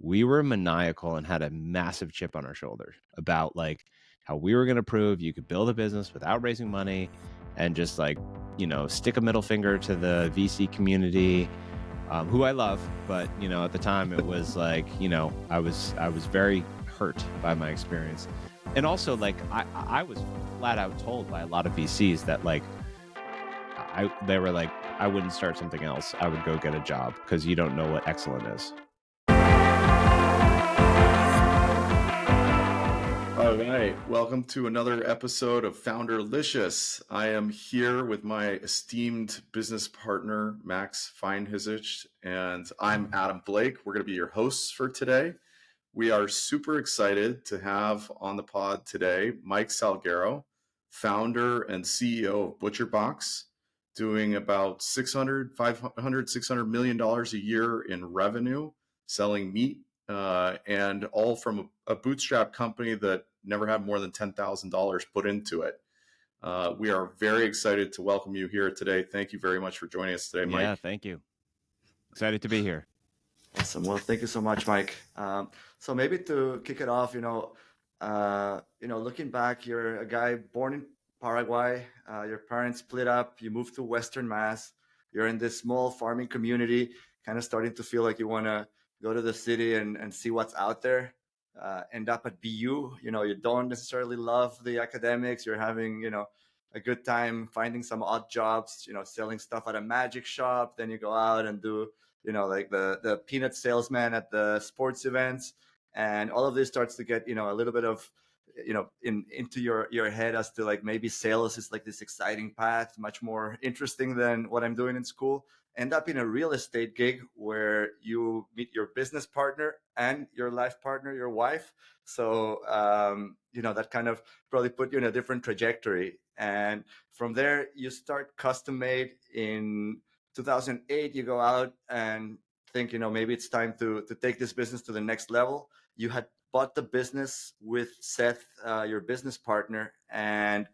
we were maniacal and had a massive chip on our shoulder about like how we were going to prove you could build a business without raising money and just like, stick a middle finger to the VC community, who I love. But, at the time it was like, I was very hurt by my experience. And also like, I was flat out told by a lot of VCs that like, they were like, I wouldn't start something else. I would go get a job because you don't know what excellent is. All right, welcome to another episode of Founderlicious. I am here with my esteemed business partner, Max Feinhizich, and I'm Adam Blake. We're going to be your hosts for today. We are super excited to have on the pod today Mike Salguero, founder and CEO of ButcherBox, doing about $600 million a year in revenue, selling meat, and all from a bootstrap company that never had more than $10,000 put into it. We are very excited to welcome you here today. Thank you very much for joining us today, Mike. Yeah, thank you. Excited to be here. Awesome. Well, thank you so much, Mike. So maybe to kick it off, looking back, you're a guy born in Paraguay. Your parents split up. You moved to Western Mass. You're in this small farming community, kind of starting to feel like you want to go to the city and see what's out there. End up at BU. You don't necessarily love the academics. You're having, a good time finding some odd jobs, selling stuff at a magic shop. Then you go out and do, like the peanut salesman at the sports events. And all of this starts to get, a little bit of, into your head as to like maybe sales is like this exciting path, much more interesting than what I'm doing in school. End up in a real estate gig where you meet your business partner and your life partner, your wife. So, that kind of probably put you in a different trajectory. And from there, you start CustomMade in 2008. You go out and think, maybe it's time to take this business to the next level. You had bought the business with Seth, your business partner, and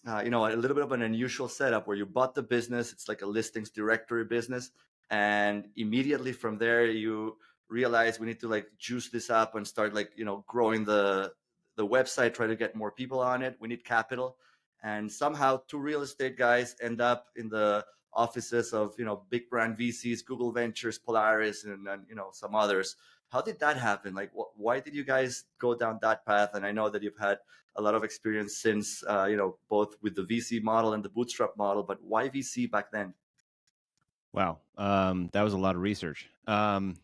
a little bit of an unusual setup where you bought the business. It's like a listings directory business. And immediately from there, you realize we need to like juice this up and start like, growing the website, try to get more people on it. We need capital. And somehow two real estate guys end up in the offices of, big brand VCs, Google Ventures, Polaris, and some others. How did that happen? Like, why did you guys go down that path? And I know that you've had a lot of experience since, both with the VC model and the bootstrap model, but why VC back then? Wow. That was a lot of research. Guys,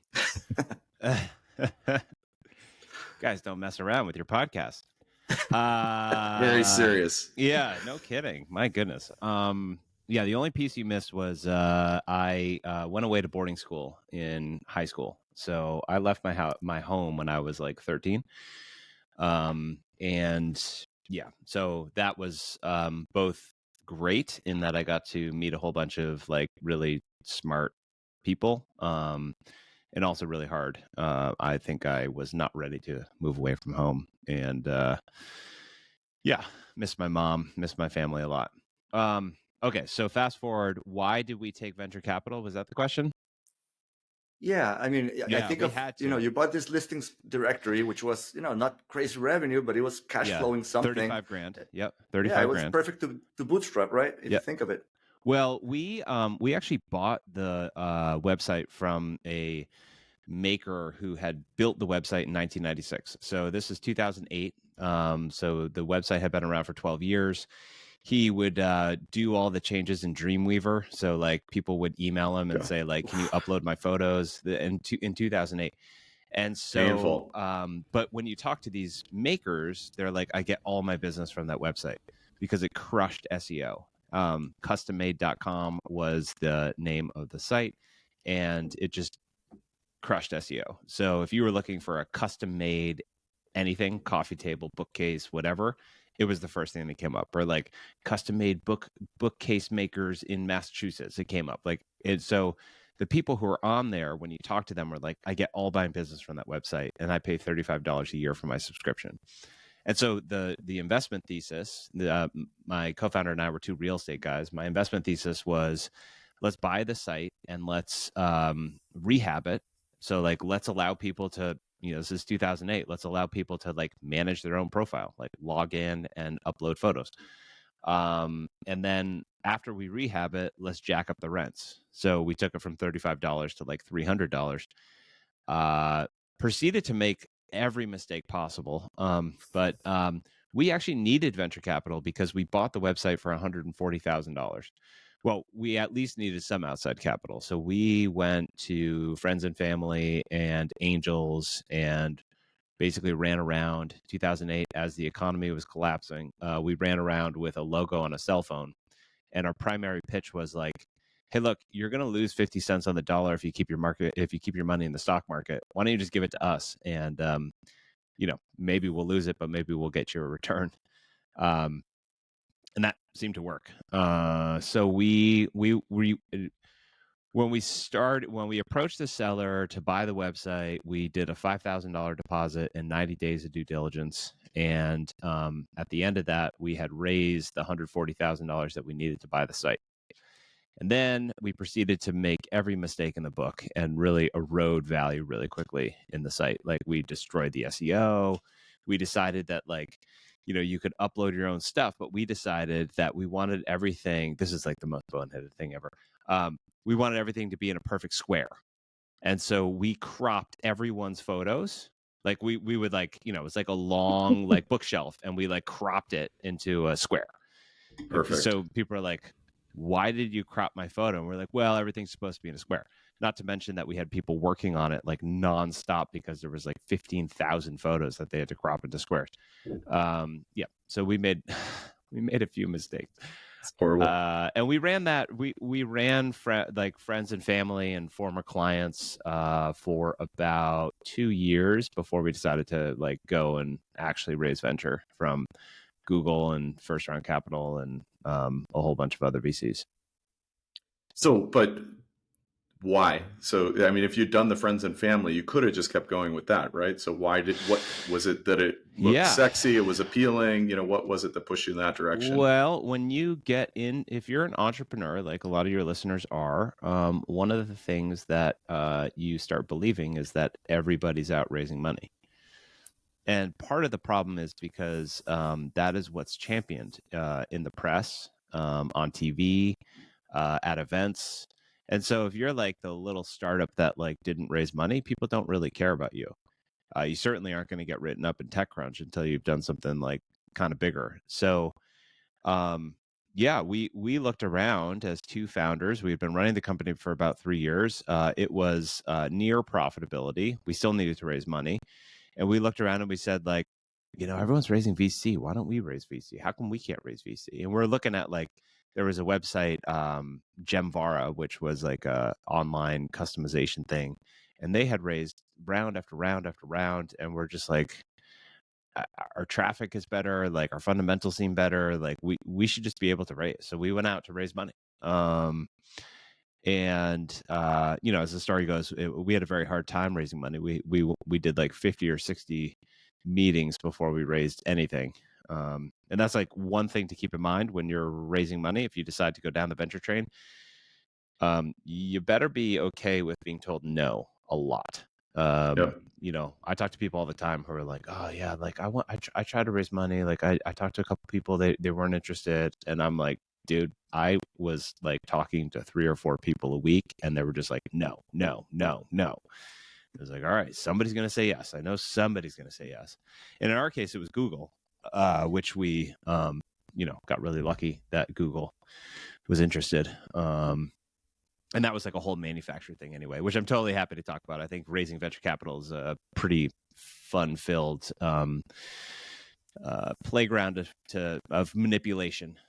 don't mess around with your podcast. Very serious. Yeah, no kidding. My goodness. Yeah, the only piece you missed was I went away to boarding school in high school. So I left my home when I was like 13. And yeah, so that was both great in that I got to meet a whole bunch of like really smart people, and also really hard. I think I was not ready to move away from home, and yeah, miss my mom, miss my family a lot. Okay, so fast forward, why did we take venture capital? Was that the question? Yeah, I mean, I think you bought this listings directory, which was, not crazy revenue, but it was cash flowing something. 35 grand. Yep, 35 grand. Yeah, it was perfect to bootstrap, right? If you think of it. Well, we actually bought the website from a maker who had built the website in 1996. So this is 2008. So the website had been around for 12 years. He would do all the changes in Dreamweaver. So like people would email him and say like, can you upload my photos in 2008? And so, but when you talk to these makers, they're like, I get all my business from that website because it crushed SEO. CustomMade.com was the name of the site, and it just crushed SEO. So if you were looking for a custom made anything, coffee table, bookcase, whatever, it was the first thing that came up. Or like custom made bookcase makers in Massachusetts, it came up. Like it. So the people who are on there, when you talk to them, are like, I get all my business from that website, and I pay $35 a year for my subscription. And so the investment thesis, my co-founder and I were two real estate guys. My investment thesis was, let's buy the site and let's rehab it So like, let's allow people to, this is 2008. Let's allow people to like manage their own profile, like log in and upload photos. And then after we rehab it, let's jack up the rents. So we took it from $35 to like $300. Proceeded to make every mistake possible. But we actually needed venture capital because we bought the website for $140,000. Well, we at least needed some outside capital. So we went to friends and family and angels and basically ran around 2008 as the economy was collapsing. We ran around with a logo on a cell phone. And our primary pitch was like, hey, look, you're going to lose 50 cents on the dollar if you keep your money in the stock market. Why don't you just give it to us? And, maybe we'll lose it, but maybe we'll get you a return. And that seemed to work. So when we approached the seller to buy the website, we did a $5,000 deposit and 90 days of due diligence. And at the end of that, we had raised the $140,000 that we needed to buy the site. And then we proceeded to make every mistake in the book and really erode value really quickly in the site. Like we destroyed the SEO. We decided that you could upload your own stuff, but we decided that we wanted everything. This is like the most boneheaded thing ever. We wanted everything to be in a perfect square. And so we cropped everyone's photos. Like we would it was like a long like bookshelf, and we like cropped it into a square. Perfect. So people are like, why did you crop my photo? And we're like, well, everything's supposed to be in a square. Not to mention that we had people working on it like nonstop because there was like 15,000 photos that they had to crop into squares. So we made a few mistakes. It's horrible. And we ran that. We ran friends and family and former clients for about 2 years before we decided to like go and actually raise venture from Google and first round capital and a whole bunch of other VCs. So, but why? So, I mean, if you'd done the friends and family, you could have just kept going with that, right? So what was it that it looked sexy? It was appealing. What was it that pushed you in that direction? Well, when you get in, if you're an entrepreneur, like a lot of your listeners are, one of the things that you start believing is that everybody's out raising money. And part of the problem is because that is what's championed in the press, on TV, at events. And so if you're like the little startup that like didn't raise money, people don't really care about you. You certainly aren't going to get written up in TechCrunch until you've done something like kind of bigger. So we looked around as two founders. We'd been running the company for about 3 years. It was near profitability. We still needed to raise money. And we looked around and we said, like, everyone's raising VC. Why don't we raise VC? How come we can't raise VC? And we're looking at there was a website, Gemvara, which was like a online customization thing. And they had raised round after round after round. And we're just like, our traffic is better. Like our fundamentals seem better. Like we should just be able to raise. So we went out to raise money. As the story goes, we had a very hard time raising money. We did like 50 or 60 meetings before we raised anything. And that's like one thing to keep in mind when you're raising money. If you decide to go down the venture train, you better be okay with being told no a lot. I talk to people all the time who are like, oh yeah, like I tried to raise money. Like I talked to a couple people, they weren't interested. And I'm like, dude, I was like talking to 3 or 4 people a week and they were just like, no. I was like, all right, somebody's going to say yes. I know somebody's going to say yes. And in our case, it was Google, which we, got really lucky that Google was interested. And that was like a whole manufacturer thing anyway, which I'm totally happy to talk about. I think raising venture capital is a pretty fun-filled playground of manipulation.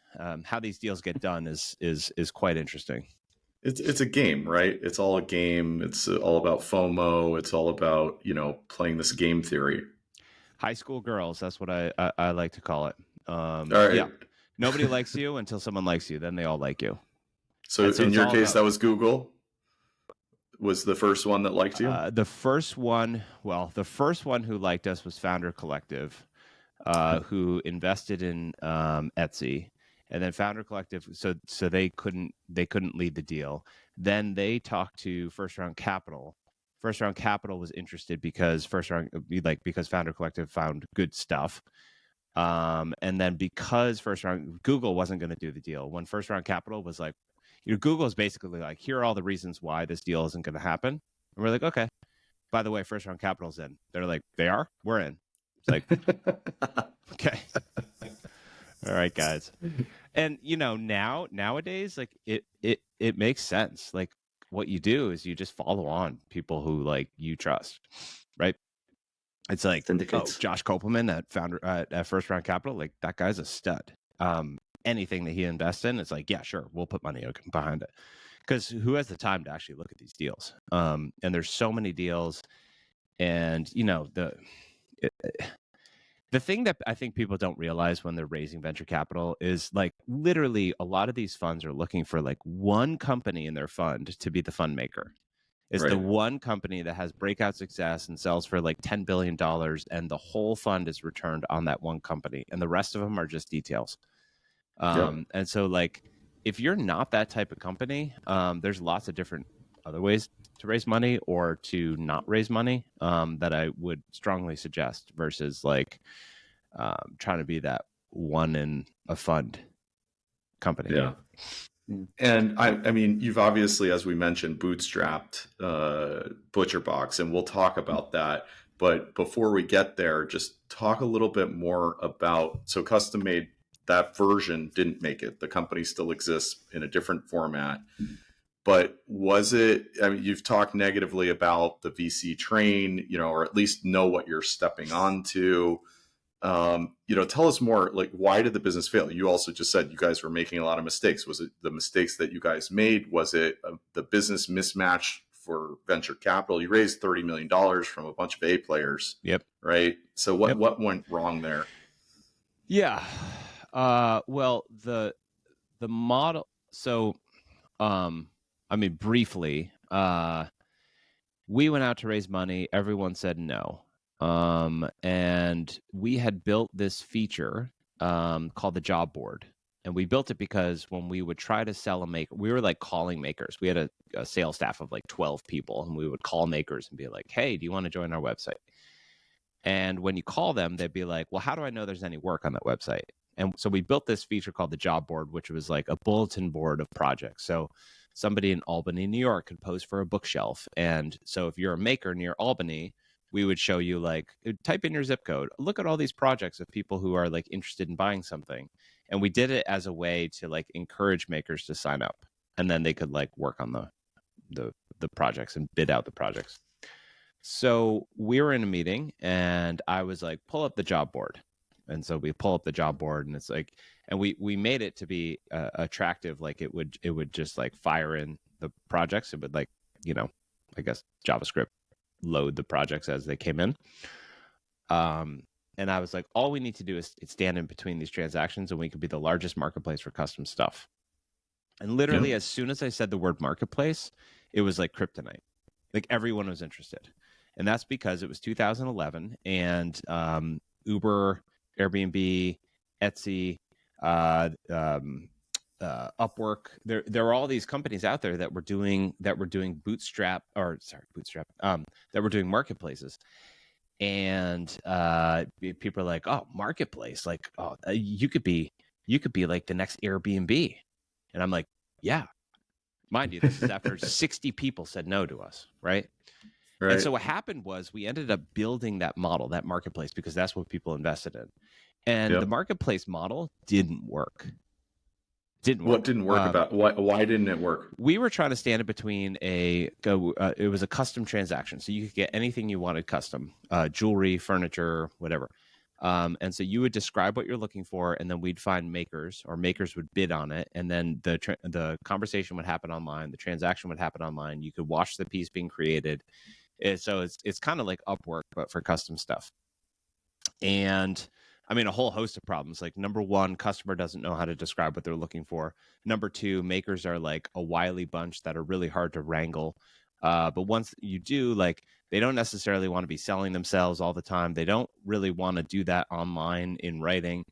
How these deals get done is quite interesting. It's a game, right? It's all a game. It's all about FOMO. It's all about, playing this game theory. High school girls, that's what I like to call it. All right. Yeah. Nobody likes you until someone likes you. Then they all like you. So in your case, that was Google? Was the first one that liked you? The first one who liked us was Founder Collective, who invested in Etsy. And then Founder Collective, so they couldn't lead the deal. Then they talked to first round capital First Round Capital was interested because because Founder Collective found good stuff. And then because Google wasn't going to do the deal. When First Round Capital was like, Google is basically like, here are all the reasons why this deal isn't going to happen. And we're like, okay, by the way, First Round Capital's in. They're like, they are? We're in. It's like, okay. All right, guys. And nowadays, like it makes sense. Like what you do is you just follow on people who like you trust, right? It's like, Josh Kopelman at First Round Capital, like that guy's a stud. Anything that he invests in, it's like, yeah, sure, we'll put money behind it. Because who has the time to actually look at these deals? And there's so many deals, and the thing that I think people don't realize when they're raising venture capital is like literally a lot of these funds are looking for like one company in their fund to be the fund maker. It's the one company that has breakout success and sells for like $10 billion, and the whole fund is returned on that one company, and the rest of them are just details. And so like if you're not that type of company, there's lots of different other ways to raise money or to not raise money that I would strongly suggest versus like trying to be that one in a fund company. Yeah. And I mean, you've obviously, as we mentioned, bootstrapped ButcherBox, and we'll talk about that. But before we get there, just talk a little bit more about, so CustomMade, that version didn't make it. The company still exists in a different format. But was it, I mean, you've talked negatively about the VC train, or at least know what you're stepping onto. Tell us more, like, why did the business fail? You also just said you guys were making a lot of mistakes. Was it the mistakes that you guys made? Was it the business mismatch for venture capital? You raised $30 million from a bunch of A players. Yep. Right. So what went wrong there? Yeah. Well, the model. So, I mean, briefly, we went out to raise money. Everyone said no. And we had built this feature called the job board. And we built it because when we would try to sell a maker, we were like calling makers. We had a sales staff of like 12 people, and we would call makers and be like, hey, do you want to join our website? And when you call them, they'd be like, well, how do I know there's any work on that website? And so we built this feature called the job board, which was like a bulletin board of projects. So somebody in Albany, New York could post for a bookshelf. And so if you're a maker near Albany, we would show you, like, type in your zip code, look at all these projects of people who are like interested in buying something. And we did it as a way to like encourage makers to sign up, and then they could like work on the projects and bid out the projects. So we were in a meeting, and I was like, pull up the job board. And so we pull up the job board, and it's like, and we made it to be attractive. Like it would just like fire in the projects. It would, like, I guess JavaScript load the projects as they came in. And I was like, all we need to do is stand in between these transactions, and we could be the largest marketplace for custom stuff. And literally, as soon as I said the word marketplace, it was like kryptonite. Like everyone was interested. And that's because it was 2011, and Uber, Airbnb, Etsy, Upwork. There were all these companies out there that were doing Bootstrap. That were doing marketplaces. And people are like, oh, marketplace, like, oh, you could be like the next Airbnb. And I'm like, yeah. Mind you, this is after 60 people said no to us, right? And so what happened was we ended up building that model, that marketplace, because that's what people invested in. And the marketplace model didn't work. What didn't work about why didn't it work? We were trying to stand in between it was a custom transaction. So you could get anything you wanted custom, jewelry, furniture, whatever. And so you would describe what you're looking for, and then we'd find makers, or makers would bid on it. And then the conversation would happen online. The transaction would happen online. You could watch the piece being created. So it's kind of like Upwork, but for custom stuff. And I mean, a whole host of problems. Like, number one, customer doesn't know how to describe what they're looking for. Number two, makers are like a wily bunch that are really hard to wrangle. But once you do, like, they don't necessarily want to be selling themselves all the time. They don't really want to do that online in writing.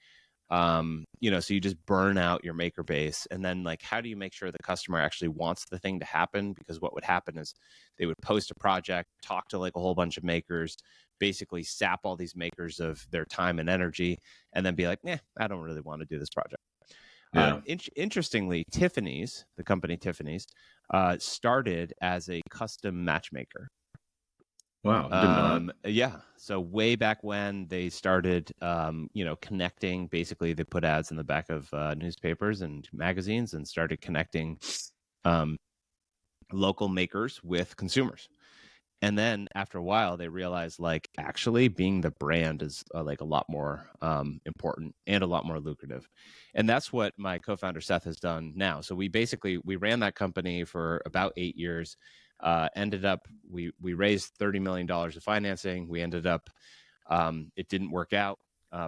So you just burn out your maker base. And then like, how do you make sure the customer actually wants the thing to happen? Because what would happen is they would post a project, talk to like a whole bunch of makers, basically sap all these makers of their time and energy, and then be like, I don't really want to do this project. Yeah. Interestingly, Tiffany's, the company Tiffany's, started as a custom matchmaker. Wow, I didn't know that. Yeah. So way back when they started, connecting, basically they put ads in the back of newspapers and magazines and started connecting local makers with consumers. And then after a while, they realized like actually being the brand is like a lot more important and a lot more lucrative. And that's what my co-founder Seth has done now. So we ran that company for about 8 years. Ended up, we raised $30 million of financing. We ended up, it didn't work out.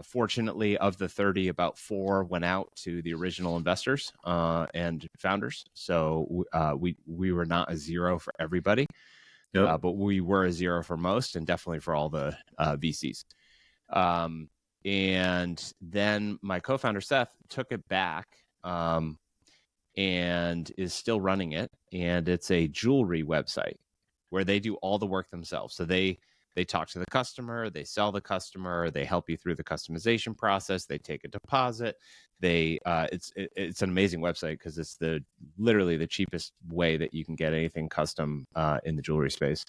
Fortunately, of the 30, about 4 went out to the original investors and founders. So we were not a zero for everybody. Yep. But we were a zero for most, and definitely for all the VCs. And then my co-founder Seth took it back and is still running it. And it's a jewelry website where they do all the work themselves. So they talk to the customer, they sell the customer, they help you through the customization process, they take a deposit. It's an amazing website because it's literally the cheapest way that you can get anything custom in the jewelry space.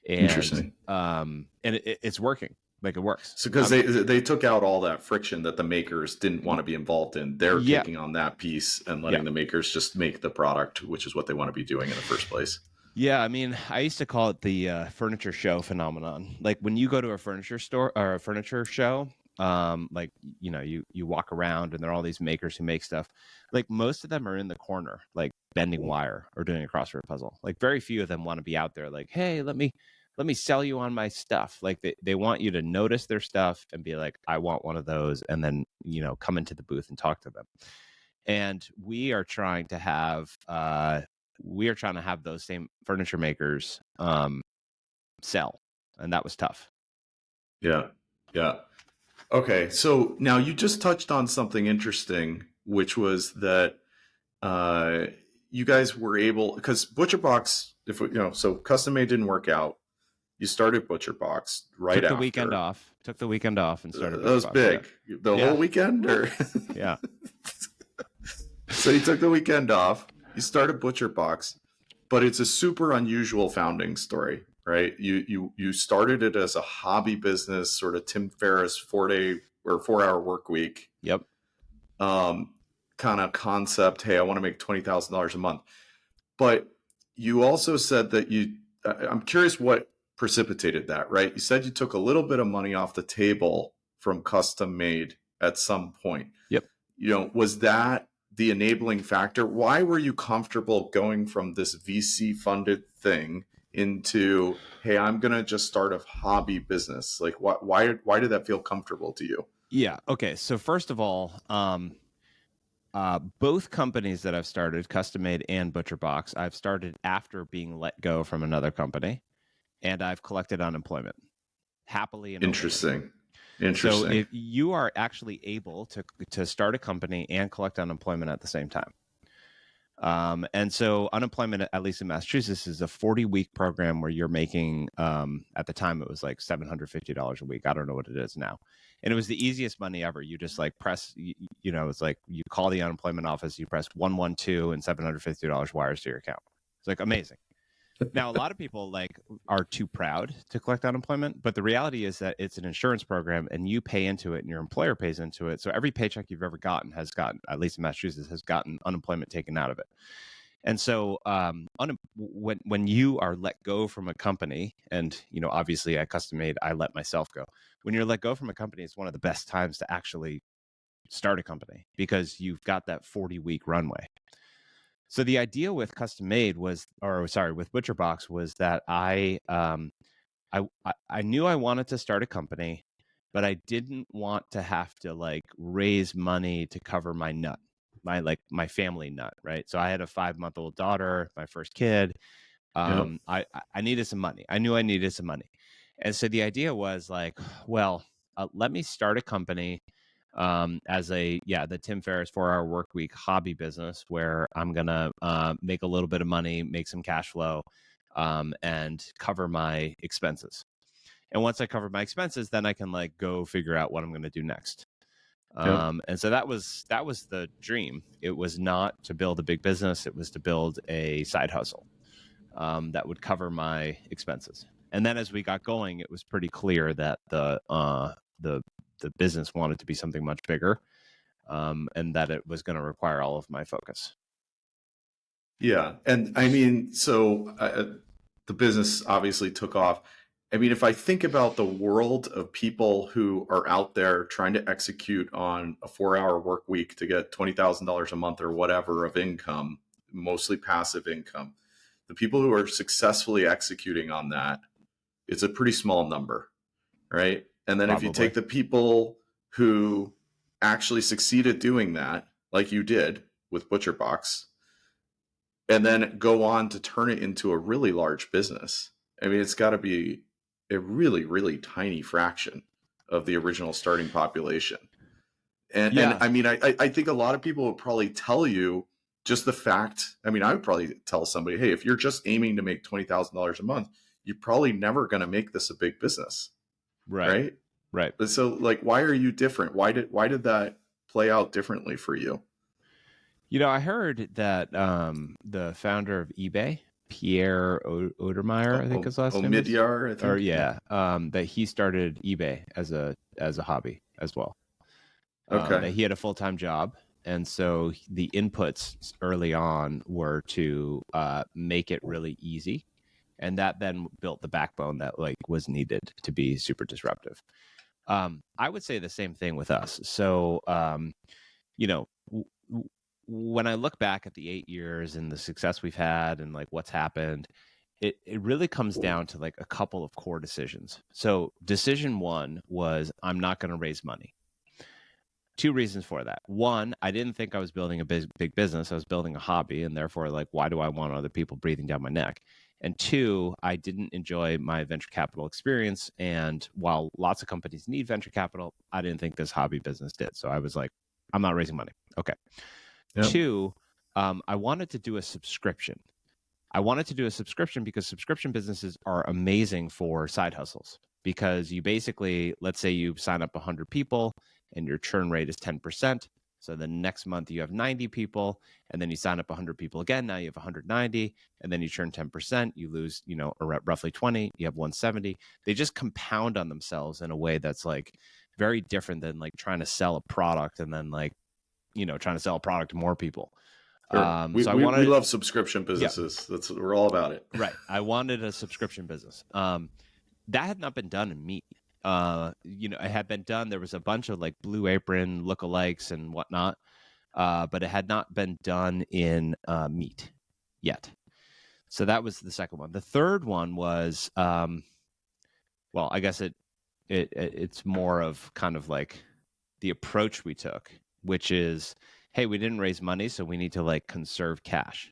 And Interesting. And it's working. Like it works. So because they took out all that friction that the makers didn't want to be involved in, they're taking on that piece and letting the makers just make the product, which is what they want to be doing in the first place. Yeah, I mean, I used to call it the furniture show phenomenon. Like when you go to a furniture store or a furniture show, like you walk around and there are all these makers who make stuff. Like most of them are in the corner, like bending wire or doing a crossword puzzle. Like very few of them want to be out there like, hey, let me sell you on my stuff. Like they want you to notice their stuff and be like, I want one of those, and then come into the booth and talk to them. And we are trying to have those same furniture makers sell, and that was tough. Yeah. Okay, so now you just touched on something interesting, which was that you guys were able, because ButcherBox, so CustomMade didn't work out. You started ButcherBox right after. Took the weekend off and started. That was big. Yeah. The whole weekend, or yeah. So you took the weekend off. You started ButcherBox, but it's a super unusual founding story, right? You started it as a hobby business, sort of Tim Ferriss 4-hour work week. Yep. Kind of concept. Hey, I want to make $20,000 a month. But you also said that I'm curious what precipitated that, right? You said you took a little bit of money off the table from CustomMade at some point. Yep. Was that the enabling factor? Why were you comfortable going from this VC funded thing into, hey, I'm going to just start a hobby business? Like why did that feel comfortable to you? Yeah. Okay. So first of all, both companies that I've started, CustomMade and ButcherBox, I've started after being let go from another company, and I've collected unemployment happily and Interesting. So if you are actually able to start a company and collect unemployment at the same time. And so unemployment, at least in Massachusetts, is a 40-week program where you're making, at the time it was like $750 a week. I don't know what it is now. And it was the easiest money ever. You just like press, it's like you call the unemployment office, you press 112 and $750 wires to your account. It's like amazing. Now, a lot of people are too proud to collect unemployment, but the reality is that it's an insurance program and you pay into it and your employer pays into it. So every paycheck you've ever gotten at least in Massachusetts, has gotten unemployment taken out of it. And so when you are let go from a company, and obviously at CustomMade, I let myself go. When you're let go from a company, it's one of the best times to actually start a company because you've got that 40-week runway. So the idea with CustomMade with ButcherBox was that I knew I wanted to start a company, but I didn't want to have to raise money to cover my nut, my family nut, right? So I had a 5-month-old daughter, my first kid. I needed some money. I knew I needed some money. And so the idea was let me start a company. as the Tim Ferriss 4-Hour Work Week hobby business, where I'm gonna make a little bit of money, make some cash flow, and cover my expenses. And once I cover my expenses, then I can like go figure out what I'm going to do next. And so that was the dream. It was not to build a big business. It was to build a side hustle that would cover my expenses. And then as we got going, it was pretty clear that the business wanted to be something much bigger, and that it was going to require all of my focus. Yeah. And I mean, so the business obviously took off. I mean, if I think about the world of people who are out there trying to execute on a 4-hour work week to get $20,000 a month or whatever of income, mostly passive income, the people who are successfully executing on that, it's a pretty small number, right? And then if you take the people who actually succeed at doing that, like you did with ButcherBox, and then go on to turn it into a really large business, I mean, it's got to be a really, really tiny fraction of the original starting population. And I mean, I think a lot of people would probably tell you just the fact. I mean, I would probably tell somebody, hey, if you're just aiming to make $20,000 a month, you're probably never going to make this a big business. Right. But so like, why are you different? Why did that play out differently for you? You know, I heard that the founder of eBay, Pierre Odermeyer, I think his last name is. Omidyar, I think. Or that he started eBay as a hobby as well. Okay. That he had a full-time job, and so the inputs early on were to make it really easy, and that then built the backbone that like was needed to be super disruptive. I would say the same thing with us. So, you know, when I look back at the 8 years and the success we've had and like what's happened, it really comes down to like a couple of core decisions. So decision one was, I'm not going to raise money. Two reasons for that. One, I didn't think I was building a big business. I was building a hobby, and therefore, like, why do I want other people breathing down my neck? And two, I didn't enjoy my venture capital experience. And while lots of companies need venture capital, I didn't think this hobby business did. So I was like, I'm not raising money. Okay. Yep. Two, I wanted to do a subscription. I wanted to do a subscription because subscription businesses are amazing for side hustles, because you basically, let's say you sign up 100 people and your churn rate is 10%. So the next month you have 90 people, and then you sign up 100 people again. Now you have 190, and then you churn 10%. You lose, roughly 20. You have 170. They just compound on themselves in a way that's like very different than like trying to sell a product and then like, trying to sell a product to more people. Sure. We love subscription businesses. Yeah. We're all about it. Right. I wanted a subscription business. That had not been done in meat. It had been done. There was a bunch of like Blue Apron lookalikes and whatnot, but it had not been done in meat yet. So that was the second one. The third one was, I guess it's more of kind of like the approach we took, which is, hey, we didn't raise money, so we need to like conserve cash.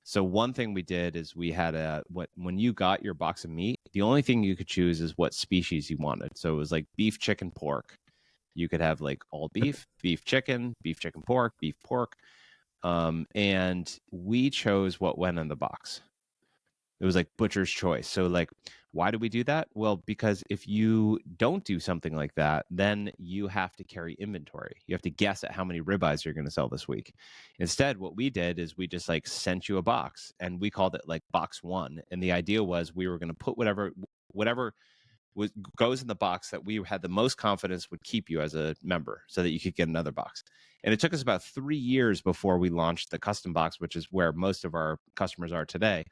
So one thing we did is we had when you got your box of meat, the only thing you could choose is what species you wanted. So it was like beef, chicken, pork. You could have like all beef, beef, chicken, pork, beef, pork. And we chose what went in the box. It was like butcher's choice. So like, why do we do that? Well, because if you don't do something like that, then you have to carry inventory. You have to guess at how many ribeyes you're going to sell this week. Instead, what we did is we just like sent you a box, and we called it like box one. And the idea was we were going to put whatever goes in the box that we had the most confidence would keep you as a member, so that you could get another box. And it took us about 3 years before we launched the custom box, which is where most of our customers are today,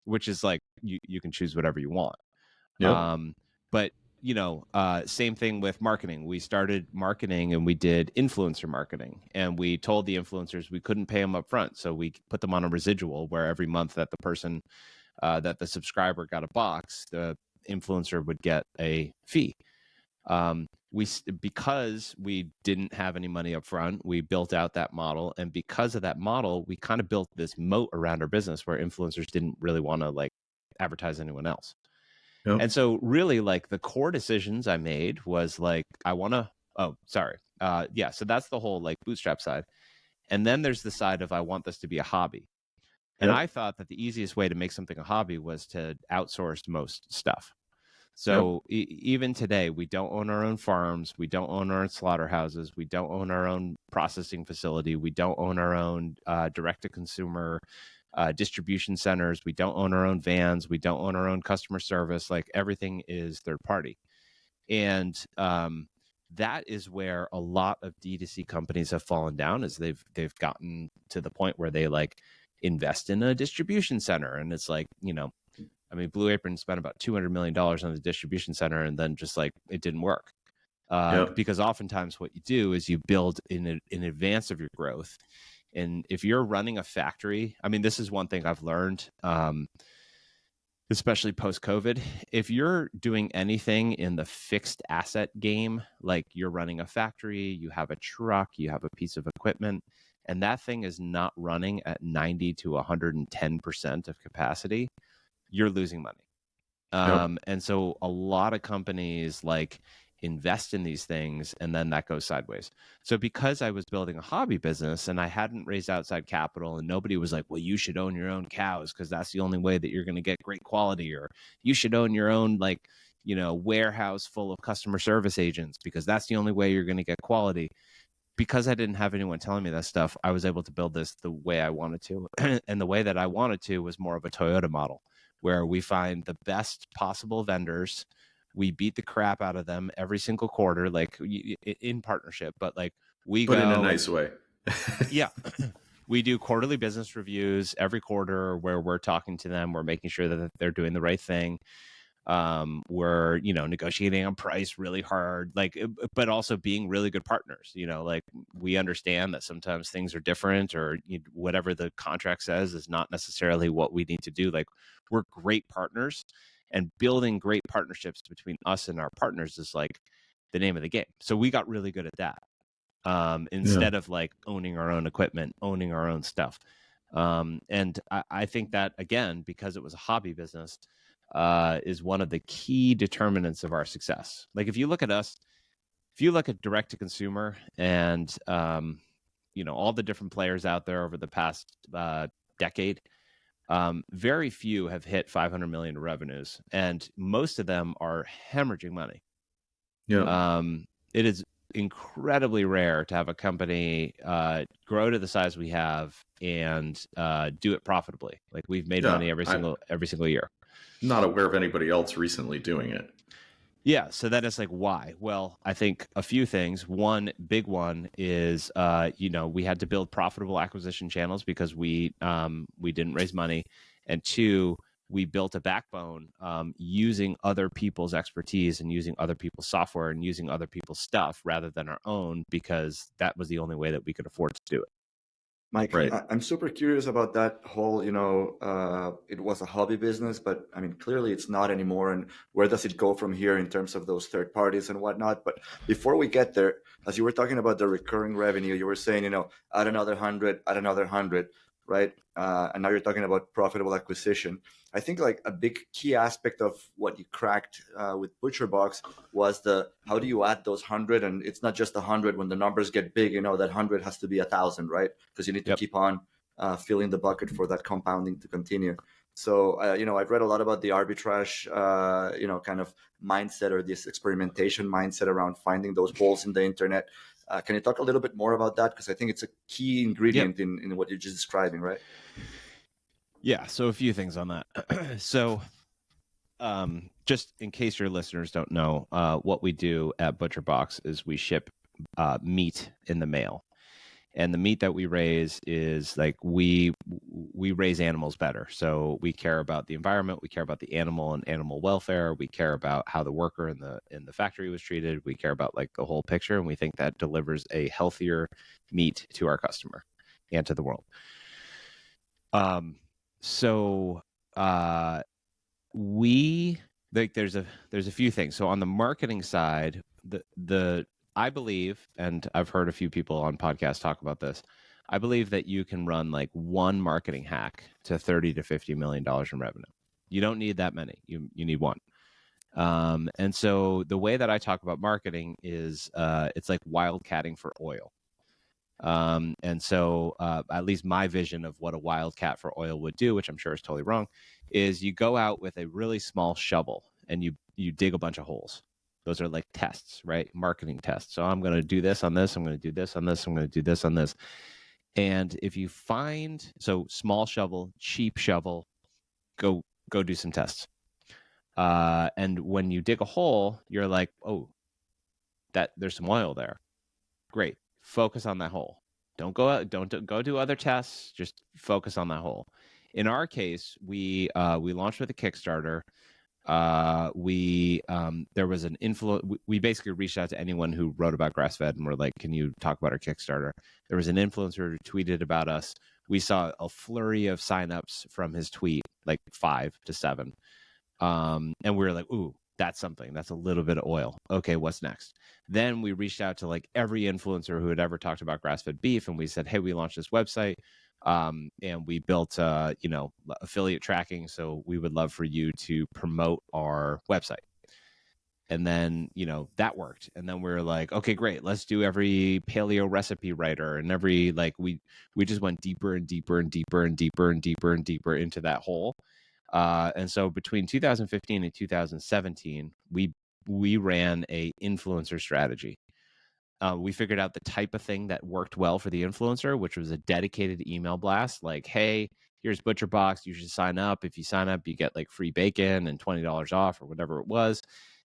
which is like you can choose whatever you want. Yep. But same thing with marketing. We started marketing and we did influencer marketing, and we told the influencers we couldn't pay them up front. So we put them on a residual where every month that the person, that the subscriber got a box, the influencer would get a fee. Because we didn't have any money up front, we built out that model. And because of that model, we kind of built this moat around our business where influencers didn't really want to like advertise anyone else. Yep. And so really like the core decisions I made was like, I So that's the whole like bootstrap side. And then there's the side of I want this to be a hobby. And Yep. I thought that the easiest way to make something a hobby was to outsource most stuff. Yep. So even today, we don't own our own farms. We don't own our own slaughterhouses. We don't own our own processing facility. We don't own our own direct-to-consumer distribution centers. We don't own our own vans. We don't own our own customer service. Like everything is third party. And that is where a lot of D2C companies have fallen down, is they've gotten to the point where they like invest in a distribution center. And it's like, you know, I mean, Blue Apron spent about $200 million on the distribution center, and then just like it didn't work. Yep. Because oftentimes what you do is you build in advance of your growth. And if you're running a factory, I mean, this is one thing I've learned, especially post-COVID. If you're doing anything in the fixed asset game, like you're running a factory, you have a truck, you have a piece of equipment, and that thing is not running at 90 to 110% of capacity, you're losing money. And so a lot of companies like invest in these things, and then that goes sideways. So because I was building a hobby business and I hadn't raised outside capital, and nobody was like, well, you should own your own cows because that's the only way that you're going to get great quality, or you should own your own, like, you know, warehouse full of customer service agents because that's the only way you're going to get quality. Because I didn't have anyone telling me that stuff, I was able to build this the way I wanted to. And the way that I wanted to was more of a Toyota model, where we find the best possible vendors. We beat the crap out of them every single quarter, like in partnership, but like but in a nice way. Yeah. We do quarterly business reviews every quarter where we're talking to them. We're making sure that they're doing the right thing. We're, you know, negotiating on price really hard, like, but also being really good partners. You know, like we understand that sometimes things are different, or whatever the contract says is not necessarily what we need to do. Like, we're great partners, and building great partnerships between us and our partners is like the name of the game. So we got really good at that. Instead of like owning our own equipment, owning our own stuff. And I think that, again, because it was a hobby business, is one of the key determinants of our success. Like if you look at us, if you look at direct to consumer and, you know, all the different players out there over the past decade, very few have hit 500 million revenues, and most of them are hemorrhaging money. It is incredibly rare to have a company grow to the size we have and do it profitably. Like we've made money every single year. Not aware of anybody else recently doing it. Yeah. So that is like, why? Well, I think a few things. One big one is, you know, we had to build profitable acquisition channels because we didn't raise money. And two, we built a backbone using other people's expertise and using other people's software and using other people's stuff rather than our own, because that was the only way that we could afford to do it. Mike, right. I'm super curious about that whole, you know, it was a hobby business, but I mean, clearly it's not anymore. And where does it go from here in terms of those third parties and whatnot? But before we get there, as you were talking about the recurring revenue, you were saying, you know, add another 100, add another 100, right? And now you're talking about profitable acquisition. I think like a big key aspect of what you cracked with ButcherBox was how do you add those 100? And it's not just 100 when the numbers get big, you know, that 100 has to be 1,000, right? Because you need to keep on filling the bucket for that compounding to continue. So, you know, I've read a lot about the arbitrage, you know, kind of mindset, or this experimentation mindset around finding those holes in the internet. Can you talk a little bit more about that? Because I think it's a key ingredient in what you're just describing, right? Yeah. So a few things on that. So just in case your listeners don't know, what we do at ButcherBox is we ship meat in the mail. And the meat that we raise is like we raise animals better. So we care about the environment, we care about the animal and animal welfare, we care about how the worker in the factory was treated, we care about like the whole picture, and we think that delivers a healthier meat to our customer and to the world. So we like there's a few things. So on the marketing side, I believe, and I've heard a few people on podcasts talk about this, I believe that you can run like one marketing hack to $30 to $50 million in revenue. You don't need that many. You need one. And so the way that I talk about marketing is it's like wildcatting for oil. And so at least my vision of what a wildcat for oil would do, which I'm sure is totally wrong, is you go out with a really small shovel and you dig a bunch of holes. Those are like tests, right? Marketing tests. So I'm going to do this on this. I'm going to do this on this. I'm going to do this on this. And if you find, so small shovel, cheap shovel, go do some tests. And when you dig a hole, you're like, oh, there's some oil there. Great. Focus on that hole. Don't go out, don't go do other tests. Just focus on that hole. In our case, we launched with a Kickstarter. There was an influence. We basically reached out to anyone who wrote about grass-fed and were like, "Can you talk about our Kickstarter?" There was an influencer who tweeted about us. We saw a flurry of signups from his tweet, like 5 to 7, and we were like, "Ooh, that's something. That's a little bit of oil. Okay, what's next?" Then we reached out to like every influencer who had ever talked about grass-fed beef, and we said, "Hey, we launched this website, and we built, affiliate tracking. So we would love for you to promote our website." And then, that worked. And then we were like, okay, great. Let's do every paleo recipe writer and every we just went deeper and deeper and deeper and deeper and deeper and deeper into that hole. And so between 2015 and 2017, we ran a influencer strategy. We figured out the type of thing that worked well for the influencer, which was a dedicated email blast. Like, hey, here's ButcherBox. You should sign up. If you sign up, you get like free bacon and $20 off or whatever it was.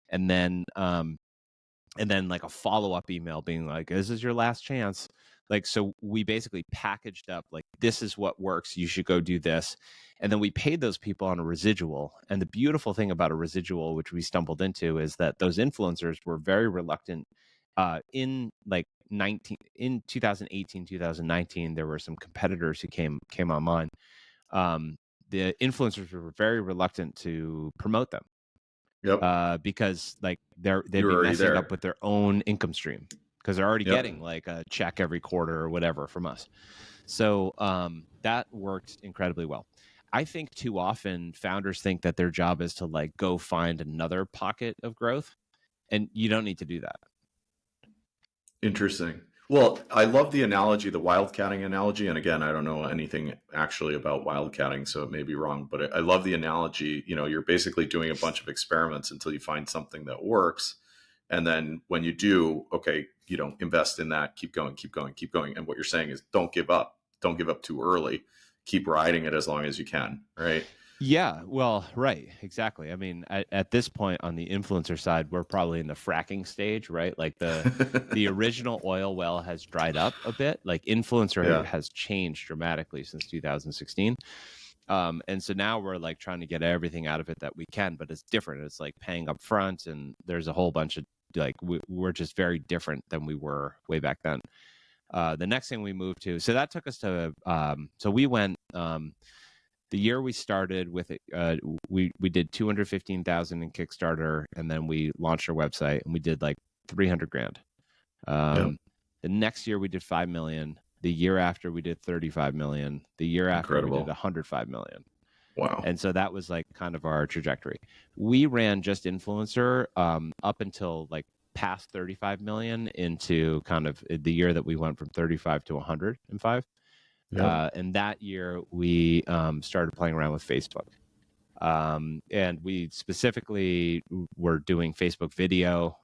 And then like a follow-up email being like, this is your last chance. Like, so we basically packaged up like, this is what works. You should go do this. And then we paid those people on a residual. And the beautiful thing about a residual, which we stumbled into, is that those influencers were very reluctant. In 2018, 2019, there were some competitors who came online. The influencers were very reluctant to promote them. Yep. Because like they'd You're be already messing there. up with their own income stream because they're already Yep. getting like a check every quarter or whatever from us. So that worked incredibly well. I think too often founders think that their job is to like go find another pocket of growth, and you don't need to do that. Interesting. Well, I love the analogy, the wildcatting analogy. And again, I don't know anything actually about wildcatting, so it may be wrong, but I love the analogy. You're basically doing a bunch of experiments until you find something that works. And then when you do, okay, invest in that, keep going, keep going, keep going. And what you're saying is don't give up. Don't give up too early. Keep riding it as long as you can. Right. Yeah, well, right, exactly. I mean, at this point on the influencer side, we're probably in the fracking stage, right? Like the original oil well has dried up a bit. Like influencer Yeah. has changed dramatically since 2016. And so now we're like trying to get everything out of it that we can, but it's different. It's like paying up front, and there's a whole bunch of like we're just very different than we were way back then. The next thing we moved to, so that took us to, so we went. The year we started with it, we did 215,000 in Kickstarter, and then we launched our website, and we did like 300 grand. Yep. The next year we did 5 million. The year after we did 35 million. The year after we did Incredible. 105 million. Wow. And so that was like kind of our trajectory. We ran just influencer up until like past 35 million into kind of the year that we went from 35 to 105. Yep. And that year we started playing around with Facebook. And we specifically were doing Facebook video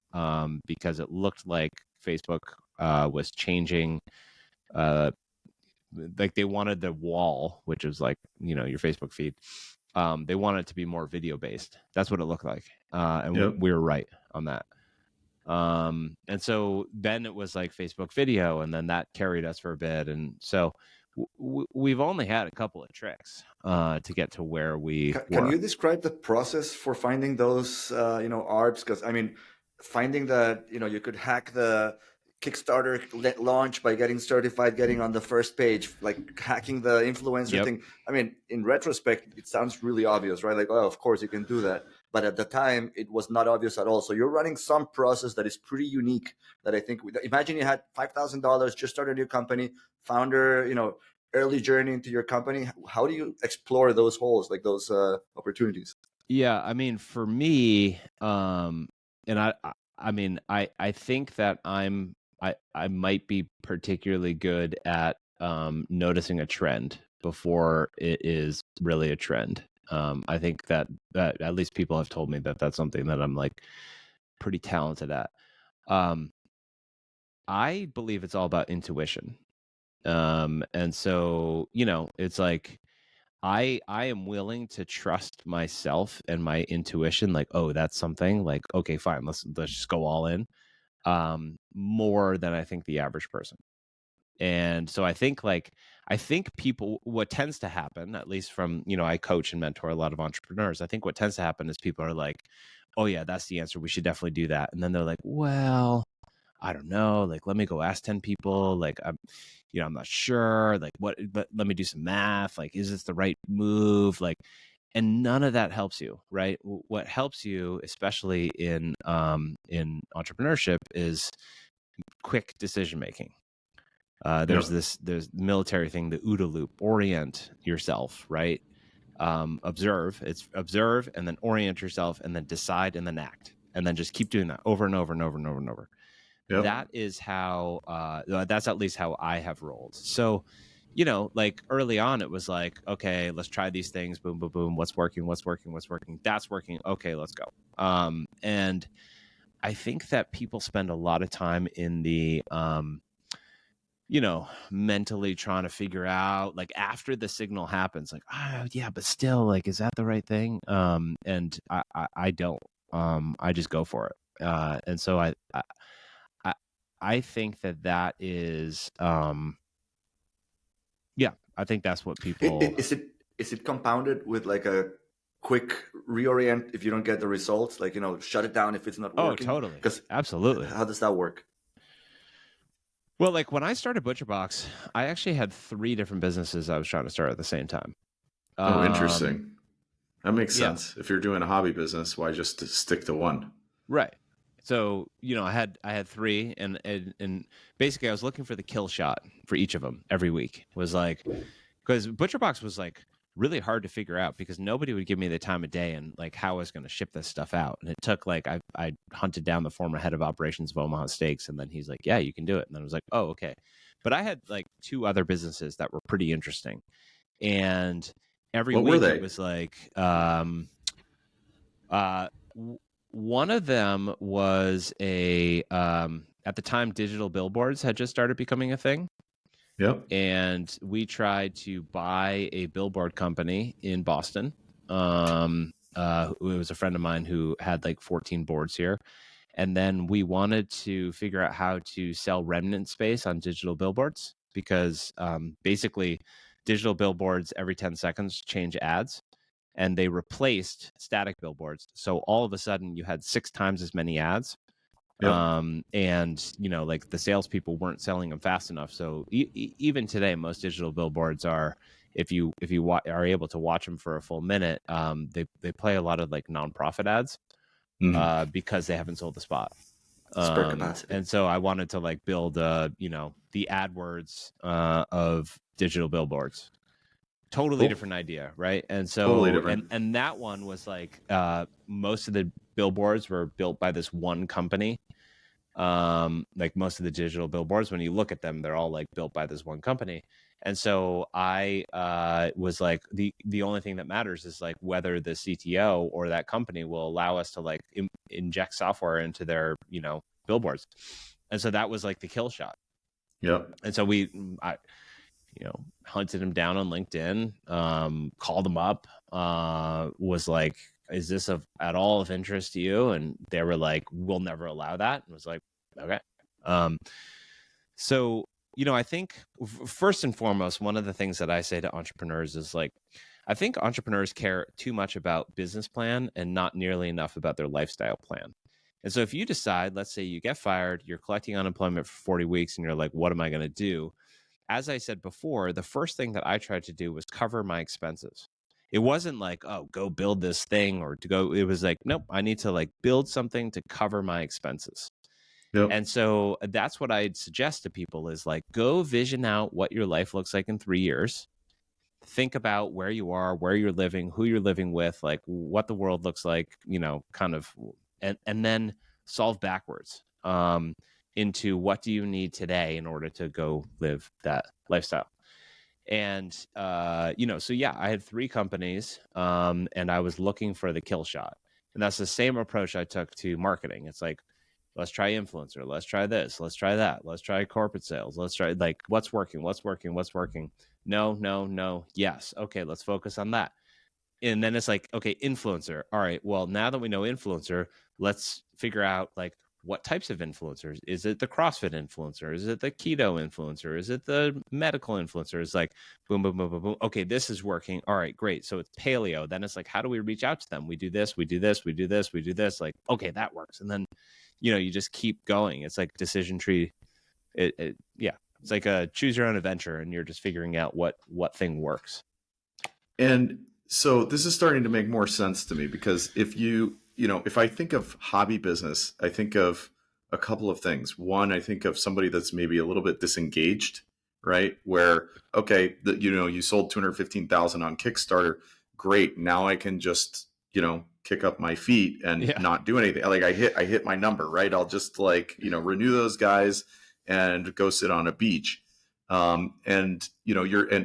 because it looked like Facebook was changing. Like they wanted the wall, which is like, your Facebook feed. They wanted it to be more video based. That's what it looked like. And Yep. we were right on that. And so then it was like Facebook video, and then that carried us for a bit. And so we've only had a couple of tricks to get to where we Can were. you describe the process for finding those, ARBs? Because I mean, finding that, you could hack the Kickstarter launch by getting certified, getting on the first page, like hacking the influencer Yep. thing. I mean, in retrospect, it sounds really obvious, right? Like, oh, of course you can do that. But at the time, it was not obvious at all. So you're running some process that is pretty unique that I think, imagine you had $5,000, just started a new company, founder, early journey into your company. How do you explore those holes, like those opportunities? Yeah, I mean, for me, and I think that I might be particularly good at noticing a trend before it is really a trend. I think that at least people have told me that that's something that I'm like pretty talented at. Um, I believe it's all about intuition. And so, it's like I am willing to trust myself and my intuition, like, oh, that's something, like, okay, fine, let's just go all in, more than I think the average person. And so I think people, what tends to happen, at least from, I coach and mentor a lot of entrepreneurs. I think what tends to happen is people are like, oh yeah, that's the answer, we should definitely do that. And then they're like, well, I don't know, like, let me go ask 10 people, like, I'm not sure, like, but let me do some math, like, is this the right move, like, and none of that helps you, right? What helps you, especially in entrepreneurship, is quick decision making. There's Yep. there's military thing, the OODA loop: orient yourself, right? Observe and then orient yourself and then decide and then act, and then just keep doing that over and over and over and over and over. Yep. That is how that's at least how I have rolled. So, like early on, it was like, okay, let's try these things. Boom, boom, boom. What's working? What's working? What's working? That's working. Okay, let's go. And I think that people spend a lot of time in the mentally trying to figure out, like, after the signal happens, like, oh yeah, but still, like, is that the right thing? And I don't. I just go for it. And so I I think that is yeah, I think that's what people. Is it compounded with like a quick reorient if you don't get the results? Like, shut it down if it's not Oh, working? totally. Because Absolutely. how does that work? Well, like when I started ButcherBox, I actually had 3 different businesses I was trying to start at the same time. Oh, interesting. That makes Yeah, sense. If you're doing a hobby business, why just stick to one? right. So, I had 3, and basically I was looking for the kill shot for each of them every week. Was like, because ButcherBox was like really hard to figure out because nobody would give me the time of day and like how I was going to ship this stuff out. And it took like I hunted down the former head of operations of Omaha Steaks, and then he's like, "Yeah, you can do it." And then I was like, "Oh, okay." But I had like 2 other businesses that were pretty interesting, and every What were week it they? was like, uh, one of them was at the time, digital billboards had just started becoming a thing. Yep. And we tried to buy a billboard company in Boston. It was a friend of mine who had like 14 boards here. And then we wanted to figure out how to sell remnant space on digital billboards because basically digital billboards every 10 seconds change ads, and they replaced static billboards. So all of a sudden you had 6 times as many ads. Yep. And like the salespeople weren't selling them fast enough. So even today, most digital billboards are, if you are able to watch them for a full minute, they play a lot of like nonprofit ads Mhm. because they haven't sold the spot. Spare capacity. And so I wanted to like build the AdWords of digital billboards. Totally Cool. different idea, right? And Totally so different. and that one was like most of the billboards were built by this one company. Like most of the digital billboards, when you look at them, they're all like built by this one company. And so I was like, the only thing that matters is like whether the CTO or that company will allow us to like inject software into their billboards. And so that was like the kill shot. Yep. And so I hunted him down on LinkedIn, called him up, was like, is this at all of interest to you? And they were like, we'll never allow that. And was like, okay. So, I think first and foremost, one of the things that I say to entrepreneurs is like, I think entrepreneurs care too much about business plan and not nearly enough about their lifestyle plan. And so if you decide, let's say you get fired, you're collecting unemployment for 40 weeks and you're like, what am I going to do? As I said before, the first thing that I tried to do was cover my expenses. It wasn't like, oh, go build this thing or to go. It was like, nope, I need to like build something to cover my expenses. Yep. And so that's what I'd suggest to people is like, go vision out what your life looks like in 3 years think about where you are, where you're living, who you're living with, like what the world looks like, kind of, and then solve backwards into what do you need today in order to go live that lifestyle. And so yeah, I had 3 companies, and I was looking for the kill shot. And that's the same approach I took to marketing. It's like, let's try influencer, let's try this, let's try that, let's try corporate sales, let's try, like, what's working. No, yes, okay, let's focus on that. And then it's like, okay, influencer, all right, well, now that we know influencer, let's figure out, like, what types of influencers. Is it the CrossFit influencer? Is it the keto influencer? Is it the medical influencer? It's like boom, boom, boom, boom, boom. Okay, this is working. All right, great. So it's paleo. Then it's like, how do we reach out to them? We do this, we do this, we do this, we do this. Like, okay, that works. And then, you just keep going. It's like decision tree. Yeah, it's like a choose your own adventure, and you're just figuring out what thing works. And so this is starting to make more sense to me, because if I think of hobby business, I think of a couple of things. One, I think of somebody that's maybe a little bit disengaged, right? Where, okay, you sold 215,000 on Kickstarter. Great. Now I can just, kick up my feet and not do anything. Like I hit my number, right? I'll just renew those guys and go sit on a beach. And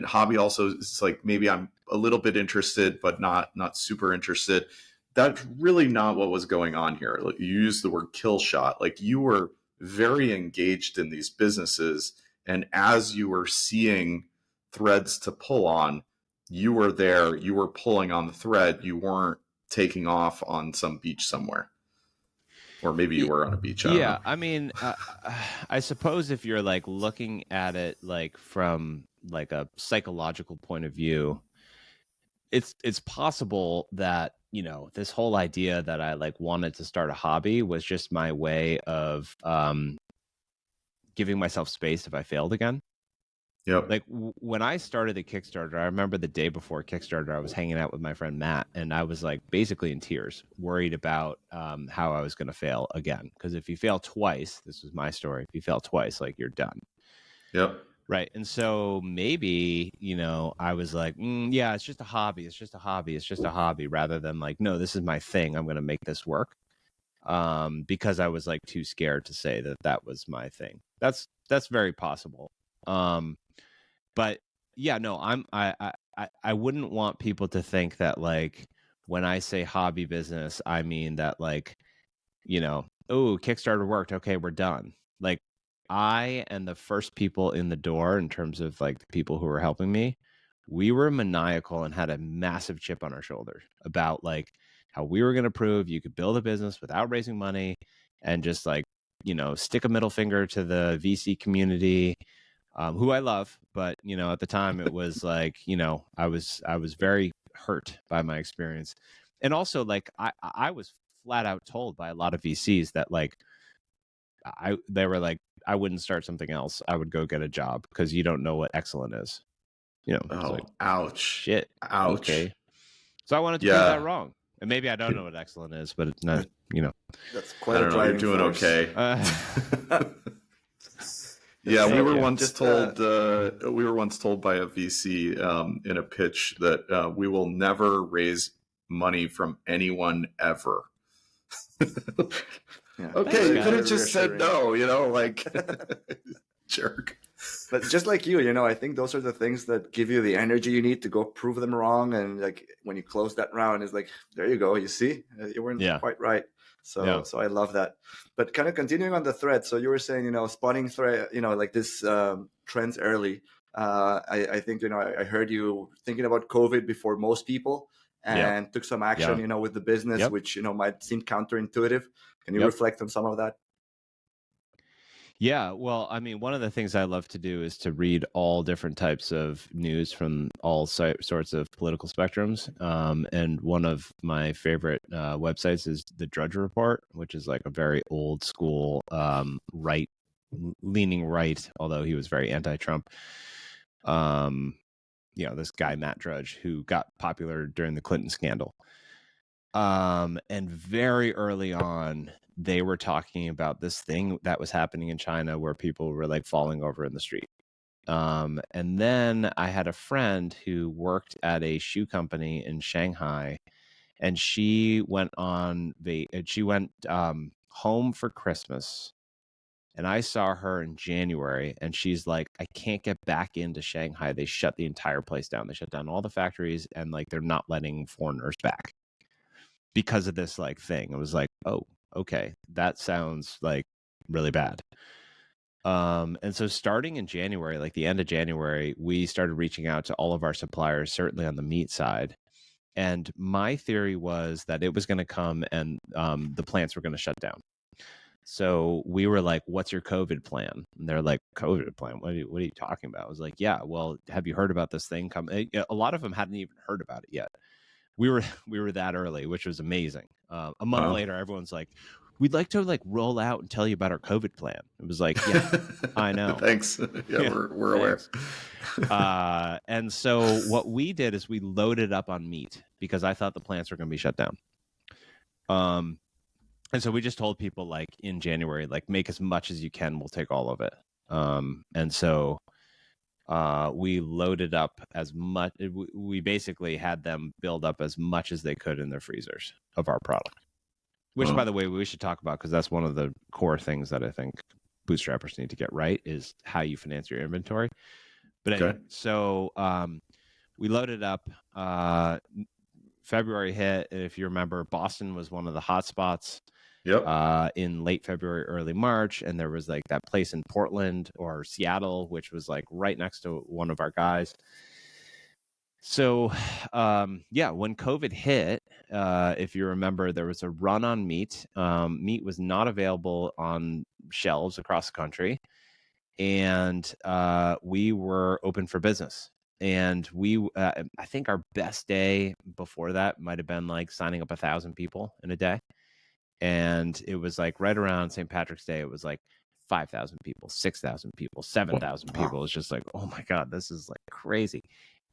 hobby also, it's like, maybe I'm a little bit interested, but not super interested. That's really not what was going on here. Like, you used the word kill shot. Like, you were very engaged in these businesses, and as you were seeing threads to pull on, you were there, you were pulling on the thread. You weren't taking off on some beach somewhere. Or maybe you were on a beach. I don't know. I mean, I suppose if you're like looking at it like from like a psychological point of view, it's possible that, this whole idea that I like wanted to start a hobby was just my way of giving myself space if I failed again. Yep. Like when I started the Kickstarter, I remember the day before Kickstarter, I was hanging out with my friend Matt, and I was like basically in tears, worried about how I was going to fail again. Because if you fail twice, this was my story. If you fail twice, like, you're done. Yep. Right. And so maybe, I was like, yeah, it's just a hobby. It's just a hobby, rather than like, no, this is my thing. I'm going to make this work. Because I was like too scared to say that was my thing. That's very possible. But yeah, no, I wouldn't want people to think that, like, when I say hobby business, I mean that, like, oh, Kickstarter worked. Okay, we're done. Like, I and the first people in the door, in terms of like the people who were helping me, we were maniacal and had a massive chip on our shoulder about like how we were going to prove you could build a business without raising money, and just like, stick a middle finger to the VC community, who I love. But, at the time it was like, I was very hurt by my experience. And also, like, I was flat out told by a lot of VCs that, like, they were like, I wouldn't start something else. I would go get a job because you don't know what excellent is. Oh, like, ouch. Shit. Ouch. Okay. So I wanted to prove that wrong. And maybe I don't know what excellent is, but it's not, That's quite I don't know. You're doing force. Okay. Yeah, we were once told by a VC in a pitch that we will never raise money from anyone ever. Yeah. Okay, you could have just said no, like jerk. But just like you, I think those are the things that give you the energy you need to go prove them wrong. And like when you close that round, it's like, there you go. You see, you weren't quite right. So I love that. But kind of continuing on the thread. So you were saying, spotting thread, like this trends early. I think, I heard you thinking about COVID before most people, and took some action, with the business, which, might seem counterintuitive. Can you reflect on some of that? Yeah, well, I mean, one of the things I love to do is to read all different types of news from all sorts of political spectrums. And one of my favorite websites is the Drudge Report, which is like a very old school leaning right, although he was very anti-Trump. This guy, Matt Drudge, who got popular during the Clinton scandal. And very early on, they were talking about this thing that was happening in China where people were like falling over in the street. And then I had a friend who worked at a shoe company in Shanghai, and she went home for Christmas. And I saw her in January, and she's like, I can't get back into Shanghai. They shut the entire place down. They shut down all the factories, and like they're not letting foreigners back because of this like thing. It was like, oh, okay, that sounds like really bad. And so starting in January, like the end of January, we started reaching out to all of our suppliers, certainly on the meat side. And my theory was that it was going to come and the plants were going to shut down. So we were like, what's your COVID plan? And they're like, COVID plan? What are you talking about? I was like, yeah, well, have you heard about this thing coming? A lot of them hadn't even heard about it yet. We were that early, which was amazing. A month later, everyone's like, we'd like to like roll out and tell you about our COVID plan. It was like, yeah, I know. Thanks. Yeah, we're aware. And so what we did is we loaded up on meat because I thought the plants were going to be shut down. And so we just told people like in January, like make as much as you can. We'll take all of it. And so we loaded up as much. We basically had them build up as much as they could in their freezers of our product, which, by the way, we should talk about because that's one of the core things that I think bootstrappers need to get right is how you finance your inventory. But anyway, so we loaded up. February hit. If you remember, Boston was one of the hot spots. Yep. In late February, early March, and there was like that place in Portland or Seattle, which was like right next to one of our guys. So, when COVID hit, if you remember, there was a run on meat. Meat was not available on shelves across the country, and we were open for business. And I think our best day before that might have been like signing up 1,000 people in a day. And it was like right around St. Patrick's Day, it was like 5,000 people, 6,000 people, 7,000 people. It's just like, oh my God, this is like crazy.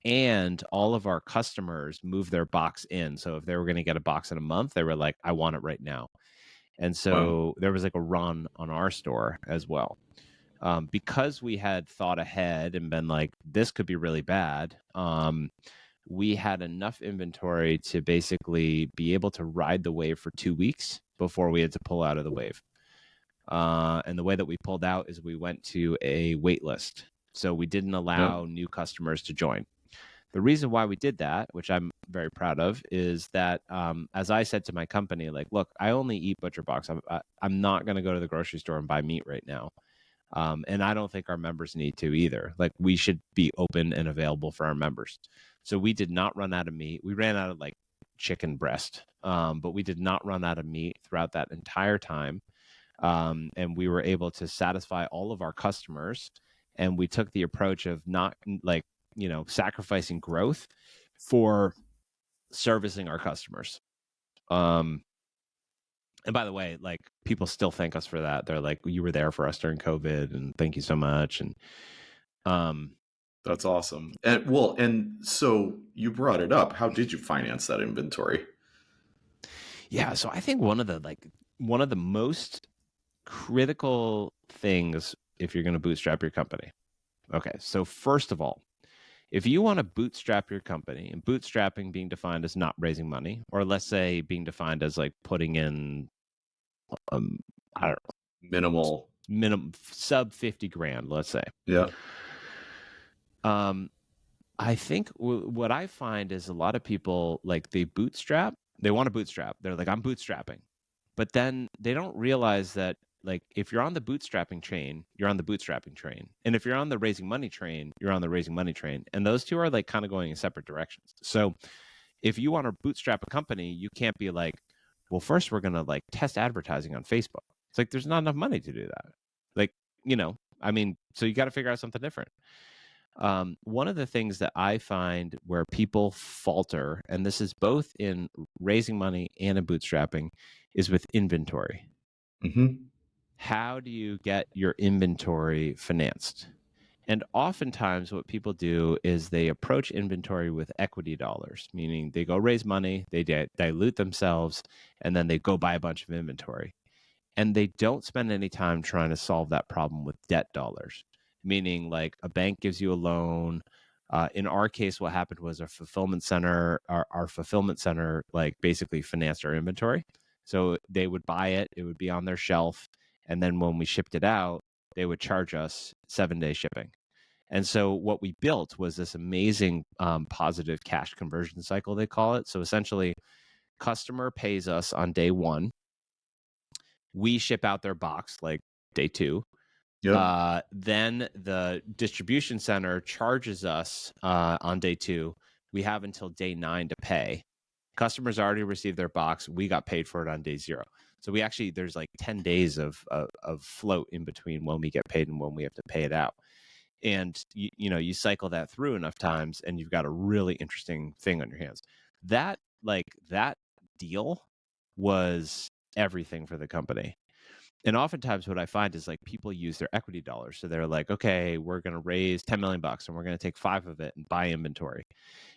And all of our customers moved their box in. So if they were going to get a box in a month, they were like, I want it right now. And so there was like a run on our store as well. Because we had thought ahead and been like, this could be really bad. We had enough inventory to basically be able to ride the wave for 2 weeks before we had to pull out of the wave. And the way that we pulled out is we went to a wait list. So we didn't allow new customers to join. The reason why we did that, which I'm very proud of, is that as I said to my company, like, look, I only eat ButcherBox. I'm not going to go to the grocery store and buy meat right now. And I don't think our members need to either. Like, we should be open and available for our members. So we did not run out of meat. We ran out of like chicken breast, but we did not run out of meat throughout that entire time. And we were able to satisfy all of our customers. And we took the approach of not like, sacrificing growth for servicing our customers. And by the way, like people still thank us for that. They're like, you were there for us during COVID and thank you so much. And that's awesome. And so you brought it up. How did you finance that inventory? Yeah. So I think one of the most critical things if you're going to bootstrap your company. Okay. So first of all, if you want to bootstrap your company, and bootstrapping being defined as not raising money, or let's say being defined as like putting in, I don't know, minimum sub 50 grand, let's say. Yeah. I think what I find is a lot of people like they want to bootstrap. They're like, I'm bootstrapping, but then they don't realize that like if you're on the bootstrapping train, you're on the bootstrapping train. And if you're on the raising money train, you're on the raising money train. And those two are like kind of going in separate directions. So if you want to bootstrap a company, you can't be like, well, first we're going to like test advertising on Facebook. It's like, there's not enough money to do that. Like, so you got to figure out something different. One of the things that I find where people falter, and this is both in raising money and in bootstrapping, is with inventory. Mm-hmm. How do you get your inventory financed? And oftentimes what people do is they approach inventory with equity dollars, meaning they go raise money, they dilute themselves, and then they go buy a bunch of inventory. And they don't spend any time trying to solve that problem with debt dollars. meaning like a bank gives you a loan. In our case, what happened was our fulfillment center like basically financed our inventory. So they would buy it, it would be on their shelf, and then when we shipped it out, they would charge us 7-day shipping. And so what we built was this amazing positive cash conversion cycle, they call it. So essentially, customer pays us on day one. We ship out their box like day two. Yep. Then the distribution center charges us on day two. We have until day 9 to pay. Customers already received their box. We got paid for it on day 0. So we actually, there's like 10 days of float in between when we get paid and when we have to pay it out. And you cycle that through enough times and you've got a really interesting thing on your hands. That deal was everything for the company. And oftentimes what I find is like people use their equity dollars. So they're like, okay, we're going to raise $10 million and we're going to take 5 of it and buy inventory.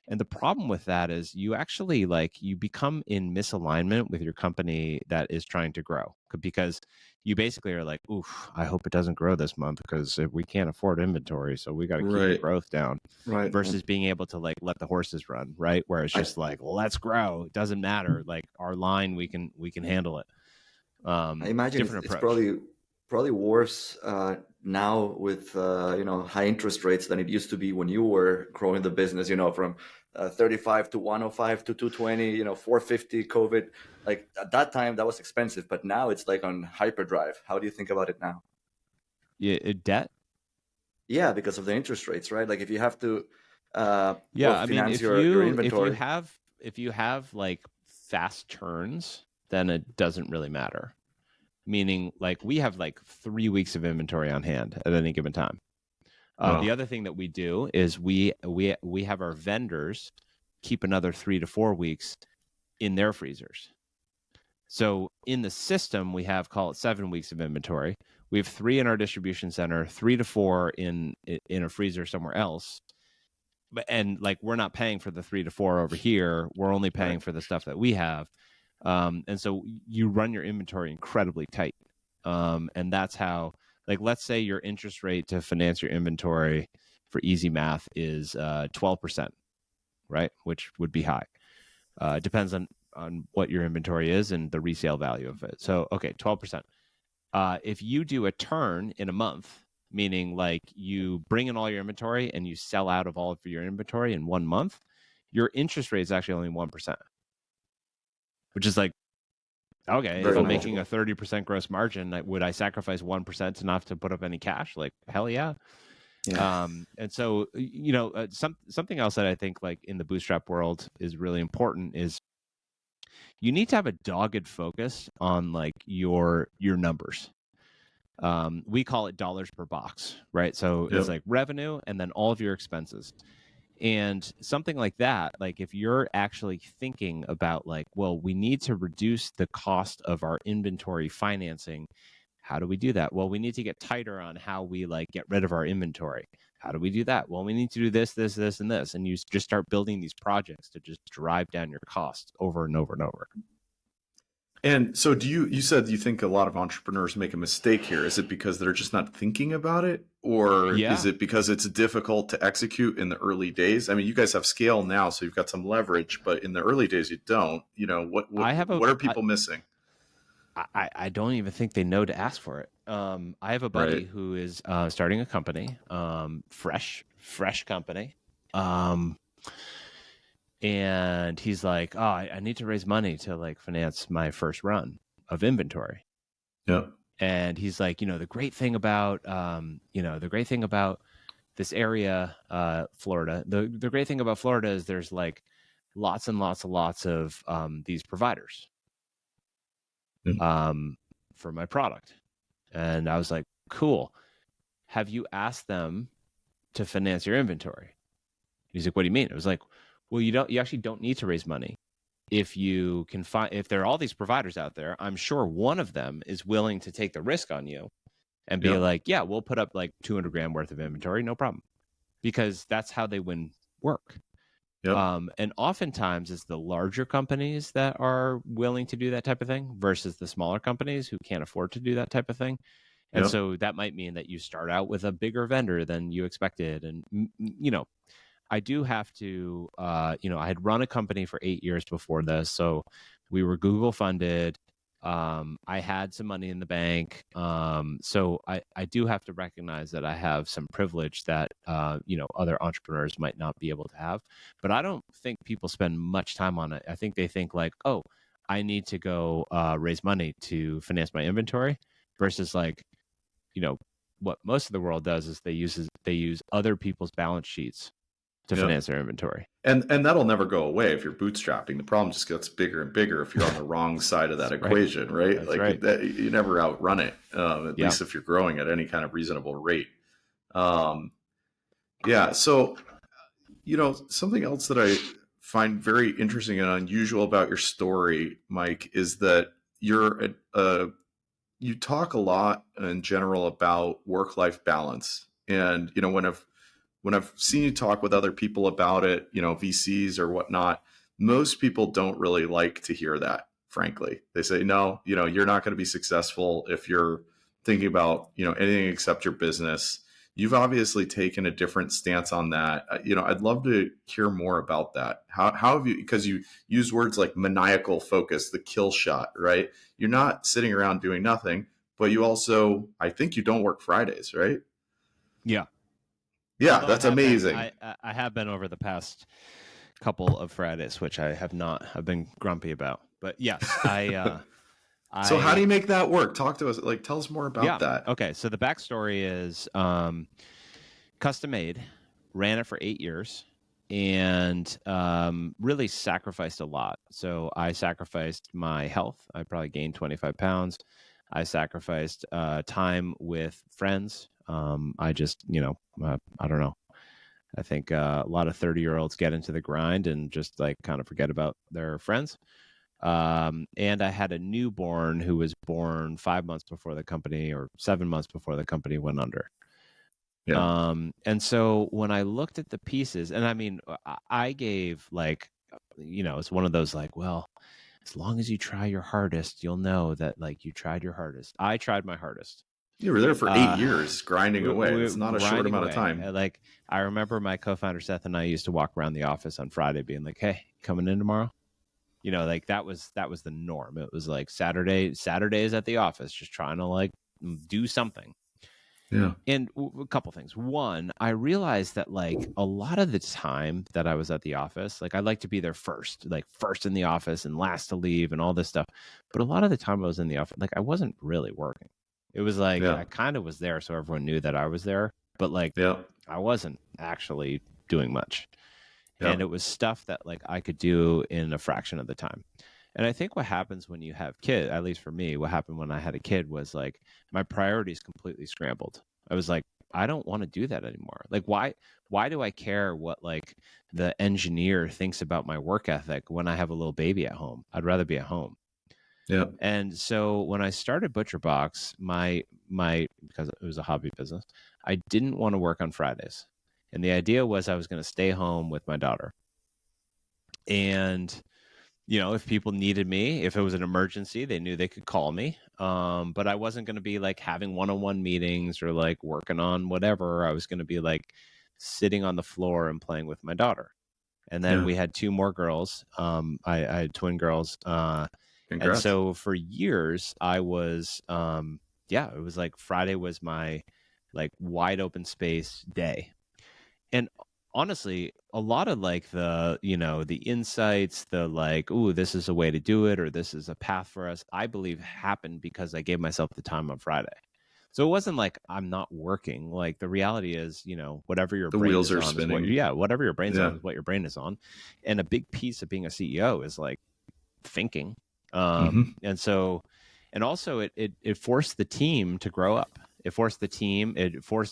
And the problem with that is you actually you become in misalignment with your company that is trying to grow, because you basically are like, oof, I hope it doesn't grow this month because we can't afford inventory. So we got to keep the growth down, Right. Versus being able to let the horses run, right? Where it's just let's grow. It doesn't matter. Like our line, we can handle it. I imagine it's probably worse now with high interest rates than it used to be when you were growing the business. From 35 to 105 to 220. 450 COVID. Like at that time, that was expensive, but now it's like on hyperdrive. How do you think about it now? Yeah, debt. Yeah, because of the interest rates, right? Like if you have to, I mean, if your inventory, if you have like fast turns, then it doesn't really matter. Meaning, like we have like 3 weeks of inventory on hand at any given time. The other thing that we do is we have our vendors keep another 3 to 4 weeks in their freezers. So in the system, we have, call it 7 weeks of inventory. We have 3 in our distribution center, 3 to 4 in a freezer somewhere else. And like we're not paying for the 3 to 4 over here. We're only paying for the stuff that we have. And so you run your inventory incredibly tight. And that's how, like, let's say your interest rate to finance your inventory for easy math is 12%, right? Which would be high. Depends on what your inventory is and the resale value of it. So, okay, 12%. If you do a turn in a month, meaning like you bring in all your inventory and you sell out of all of your inventory in 1 month, your interest rate is actually only 1%, which is like, okay, very if I'm manageable. making a 30% gross margin, would I sacrifice 1% to not have to put up any cash? Like, hell yeah. And so, something else that I think like in the bootstrap world is really important is you need to have a dogged focus on like your numbers. We call it dollars per box, right? So it's like revenue and then all of your expenses. And something like that, like if you're actually thinking about like, well, we need to reduce the cost of our inventory financing. How do we do that? Well, we need to get tighter on how we like get rid of our inventory. How do we do that? Well, we need to do this, this, this, and this. And you just start building these projects to just drive down your costs over and over and over. And so you said you think a lot of entrepreneurs make a mistake here. Is it because they're just not thinking about it? Or is it because it's difficult to execute in the early days? I mean, you guys have scale now, so you've got some leverage, but in the early days you don't. What are people missing? I don't even think they know to ask for it. I have a buddy who is starting a company, fresh company. And he's like, oh, I need to raise money to like finance my first run of inventory. Yeah. And he's like, the great thing about, this area, Florida, the great thing about Florida is there's like lots and lots of these providers for my product. And I was like, cool. Have you asked them to finance your inventory? He's like, what do you mean? I was like, well, you actually don't need to raise money. If you can find, if there are all these providers out there, I'm sure one of them is willing to take the risk on you and be like, yeah, we'll put up like 200 grand worth of inventory. No problem. Because that's how they win work. And oftentimes it's the larger companies that are willing to do that type of thing versus the smaller companies who can't afford to do that type of thing. And Yep. so that might mean that you start out with a bigger vendor than you expected. And, I do have to, I had run a company for 8 years before this. So we were Google funded. I had some money in the bank. So I do have to recognize that I have some privilege that, other entrepreneurs might not be able to have. But I don't think people spend much time on it. I think they think like, oh, I need to go raise money to finance my inventory versus like, what most of the world does is they use other people's balance sheets to Yep. finance their inventory. And that'll never go away if you're bootstrapping. The problem just gets bigger and bigger if you're on the wrong side of that equation, right? That's like right. you never outrun it, at least if you're growing at any kind of reasonable rate. Yeah. So, something else that I find very interesting and unusual about your story, Mike, is that you talk a lot in general about work-life balance. And, when I've seen you talk with other people about it, VCs or whatnot, most people don't really like to hear that, frankly. They say, no, you're not going to be successful if you're thinking about, anything except your business. You've obviously taken a different stance on that. I'd love to hear more about that. How have you, because you use words like maniacal focus, the kill shot, right? You're not sitting around doing nothing, but you also, I think you don't work Fridays, right? Yeah. Yeah, Although that's I have been- amazing. I have been over the past couple of Fridays, which I have not. I've been grumpy about. But yes, So how do you make that work? Talk to us. Tell us more about that. Okay, so the backstory is CustomMade, ran it for 8 years, and really sacrificed a lot. So I sacrificed my health. I probably gained 25 pounds. I sacrificed time with friends. I just, I don't know. I think a lot of 30-year-olds get into the grind and just like kind of forget about their friends. And I had a newborn who was born 5 months before the company, or 7 months before the company went under. Yeah. And so when I looked at the pieces, and I mean, I gave like, it's one of those like, well, as long as you try your hardest, you'll know that like you tried your hardest. I tried my hardest. You were there for 8 years grinding away. It's not a short amount of time. Like I remember my co-founder Seth and I used to walk around the office on Friday being like, hey, coming in tomorrow? Like that was the norm. It was like Saturdays at the office, just trying to like do something. Yeah. And a couple things. One, I realized that like a lot of the time that I was at the office, like I like to be there first in the office and last to leave and all this stuff. But a lot of the time I was in the office, like I wasn't really working. It was like I kind of was there so everyone knew that I was there, but like I wasn't actually doing much. And it was stuff that like I could do in a fraction of the time. And I think what happens when you have kids, at least for me, what happened when I had a kid was like my priorities completely scrambled. I was like, I don't want to do that anymore. Like, why do I care what like the engineer thinks about my work ethic when I have a little baby at home? I'd rather be at home. Yeah. And so when I started ButcherBox, my because it was a hobby business, I didn't want to work on Fridays. And the idea was I was going to stay home with my daughter. And if people needed me, if it was an emergency, they knew they could call me. But I wasn't going to be like having one-on-one meetings or like working on whatever. I was going to be like sitting on the floor and playing with my daughter. And then we had 2 more girls. I had twin girls. And so for years I was, it was like Friday was my like wide open space day. And honestly, a lot of like the, the insights, the like, ooh, this is a way to do it, or this is a path for us, I believe happened because I gave myself the time on Friday. So it wasn't like I'm not working. Like the reality is, whatever your brain wheels is are on spinning. is what, whatever your brain's on is what your brain is on. And a big piece of being a CEO is like thinking. And so, and also it forced the team to grow up. It forced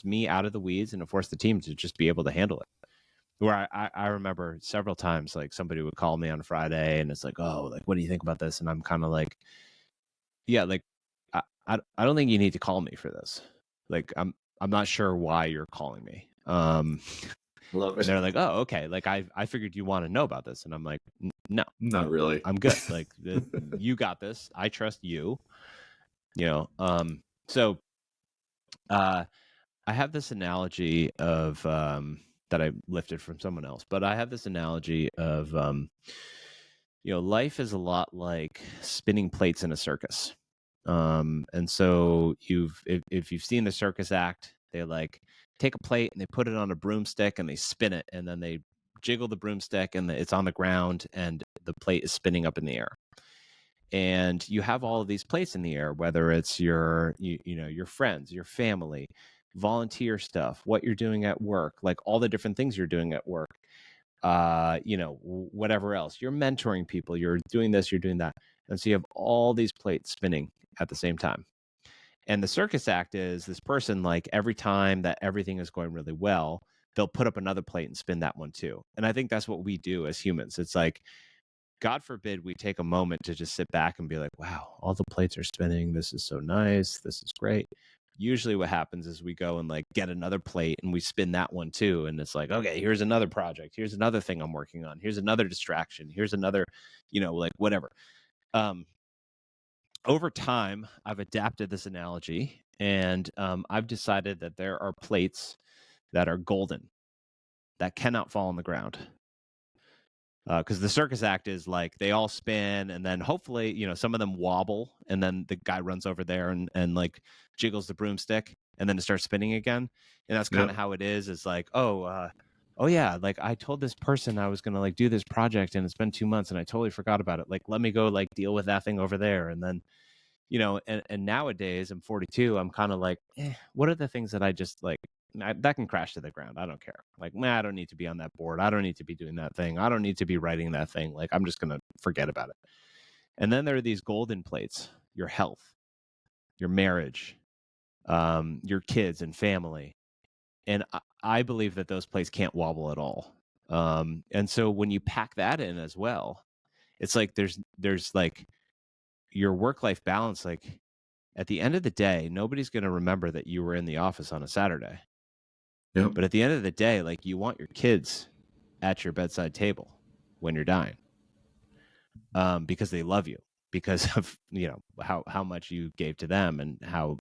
me out of the weeds, and it forced the team to just be able to handle it. Where I remember several times, like somebody would call me on Friday and it's like, oh, like, what do you think about this? And I'm kind of like, yeah, like, I don't think you need to call me for this. Like, I'm not sure why you're calling me. Love it. And they're like, oh, okay. Like I figured you want to know about this. And I'm like, no, not really. I'm good. Like you got this. I trust you, so I have this analogy of that I lifted from someone else, but I have this analogy of life is a lot like spinning plates in a circus. And so if you've seen the circus act, they like take a plate and they put it on a broomstick and they spin it, and then they jiggle the broomstick and it's on the ground and the plate is spinning up in the air. And you have all of these plates in the air, whether it's your your friends, your family, volunteer stuff, what you're doing at work, like all the different things you're doing at work, whatever else. You're mentoring people, you're doing this, you're doing that. And so you have all these plates spinning at the same time. And the circus act is this person, like every time that everything is going really well, they'll put up another plate and spin that one too. And I think that's what we do as humans. It's like, God forbid we take a moment to just sit back and be like, wow, all the plates are spinning. This is so nice. This is great. Usually what happens is we go and like get another plate and we spin that one too. And it's like, okay, here's another project. Here's another thing I'm working on. Here's another distraction. Here's another, like whatever. Over time, I've adapted this analogy, and I've decided that there are plates that are golden that cannot fall on the ground. Because the circus act is like they all spin, and then hopefully, some of them wobble, and then the guy runs over there and like jiggles the broomstick, and then it starts spinning again. And that's kind of how it is. It's like, oh yeah, like I told this person I was gonna like do this project, and it's been 2 months, and I totally forgot about it. Like, let me go like deal with that thing over there, and then and nowadays I'm 42. I'm kind of like, what are the things that I just like that can crash to the ground? I don't care. Like, I don't need to be on that board. I don't need to be doing that thing. I don't need to be writing that thing. Like, I'm just gonna forget about it. And then there are these golden plates: your health, your marriage, your kids and family. And I believe that those plates can't wobble at all. And so when you pack that in as well, it's like there's like your work-life balance. Like, at the end of the day, nobody's going to remember that you were in the office on a Saturday. Yep. But at the end of the day, like, you want your kids at your bedside table when you're dying, because they love you, because of how much you gave to them and how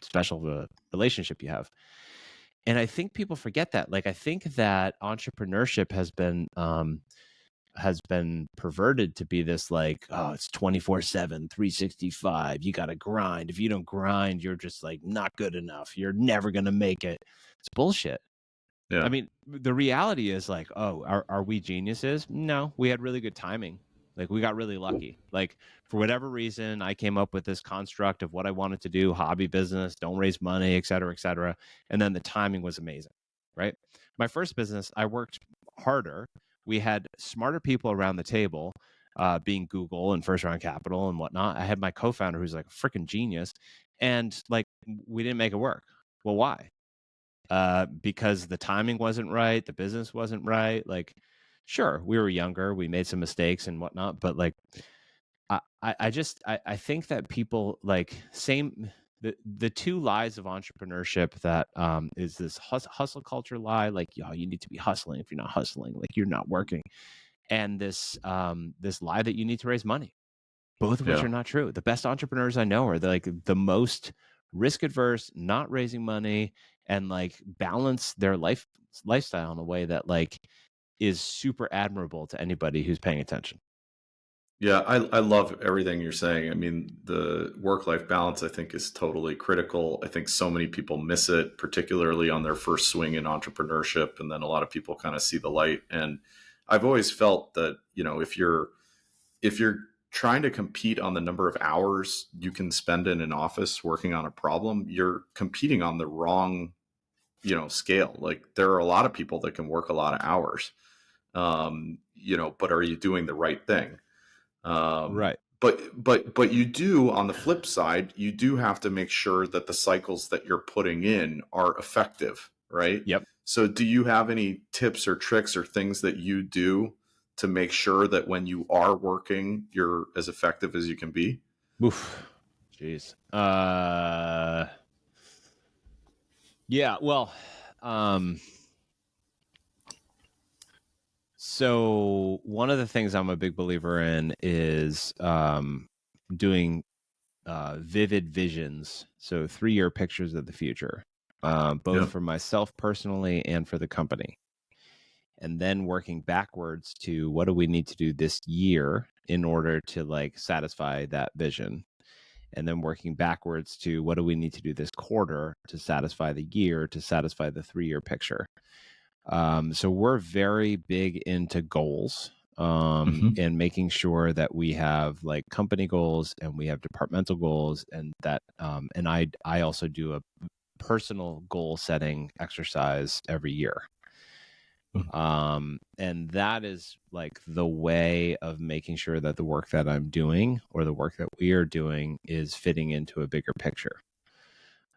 special of a relationship you have. And I think people forget that. Like, I think that entrepreneurship has been perverted to be this like, oh, it's 24/7, 365. You got to grind. If you don't grind, you're just like not good enough. You're never going to make it. It's bullshit. Yeah. I mean, the reality is like, oh, are we geniuses? No, we had really good timing. Like, we got really lucky. Like, for whatever reason, I came up with this construct of what I wanted to do, hobby business, don't raise money, et cetera, et cetera. And then the timing was amazing, right? My first business, I worked harder. We had smarter people around the table, being Google and First Round Capital and whatnot. I had my co-founder who's like a freaking genius. And like, we didn't make it work. Well, why? Because the timing wasn't right, the business wasn't right. Like, sure, we were younger, we made some mistakes and whatnot, but like, I think that people like the two lies of entrepreneurship that is this hustle culture lie, like, you need to be hustling. If you're not hustling, like, you're not working, and this lie that you need to raise money, both of which are not true. The best entrepreneurs I know are the most risk adverse, not raising money, and like balance their lifestyle in a way that like is super admirable to anybody who's paying attention. Yeah, I love everything you're saying. I mean, the work-life balance, I think, is totally critical. I think so many people miss it, particularly on their first swing in entrepreneurship. And then a lot of people kind of see the light. And I've always felt that, if you're trying to compete on the number of hours you can spend in an office working on a problem, you're competing on the wrong, scale. Like, there are a lot of people that can work a lot of hours, but are you doing the right thing? Right. But you do, on the flip side, you do have to make sure that the cycles that you're putting in are effective, right? Yep. So do you have any tips or tricks or things that you do to make sure that when you are working, you're as effective as you can be? Oof. Jeez. Yeah. Well. So one of the things I'm a big believer in is doing vivid visions. So 3-year pictures of the future, both for myself personally and for the company. And then working backwards to what do we need to do this year in order to like satisfy that vision. And then working backwards to what do we need to do this quarter to satisfy the year, to satisfy the 3-year picture. So we're very big into goals, and making sure that we have like company goals and we have departmental goals, and that, and I also do a personal goal setting exercise every year. And that is like the way of making sure that the work that I'm doing or the work that we are doing is fitting into a bigger picture.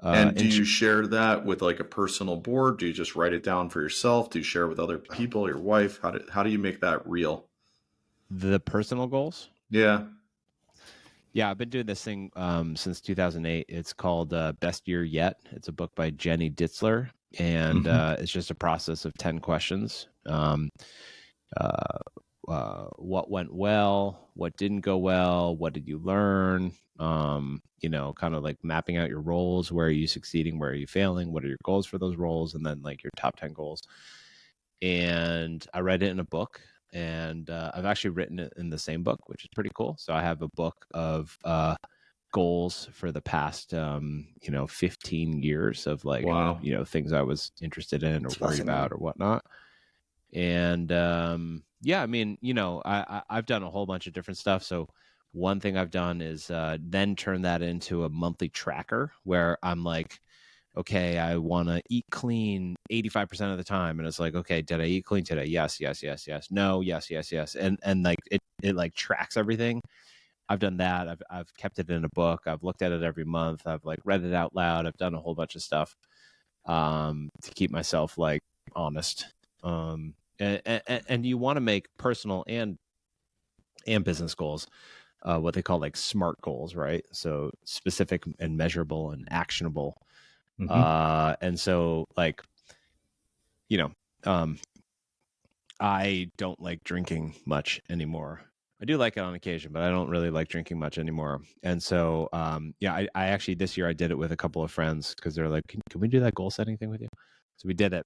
And do you share that with like a personal board? Do you just write it down for yourself? Do you share it with other people, your wife? How do you make that real? The personal goals? Yeah. Yeah, I've been doing this thing since 2008. It's called Best Year Yet. It's a book by Jenny Ditzler, and it's just a process of 10 questions. What went well? What didn't go well? What did you learn? Kind of like mapping out your roles. Where are you succeeding? Where are you failing? What are your goals for those roles? And then like your top 10 goals. And I read it in a book. And I've actually written it in the same book, which is pretty cool. So I have a book of goals for the past 15 years of like, wow, things I was interested in or worried about or whatnot. And yeah, I mean, I've done a whole bunch of different stuff. So one thing I've done is then turn that into a monthly tracker where I'm like, okay, I want to eat clean 85% of the time. And it's like, okay, did I eat clean today? Yes, yes, yes, yes. No, yes, yes, yes. And like it like tracks everything. I've done that. I've kept it in a book. I've looked at it every month. I've like read it out loud. I've done a whole bunch of stuff to keep myself like honest. And you want to make personal and business goals, what they call like SMART goals, right? So specific and measurable and actionable. And so like, I don't like drinking much anymore. I do like it on occasion, but I don't really like drinking much anymore. And so, I actually, this year I did it with a couple of friends because they're like, can we do that goal setting thing with you? So we did it.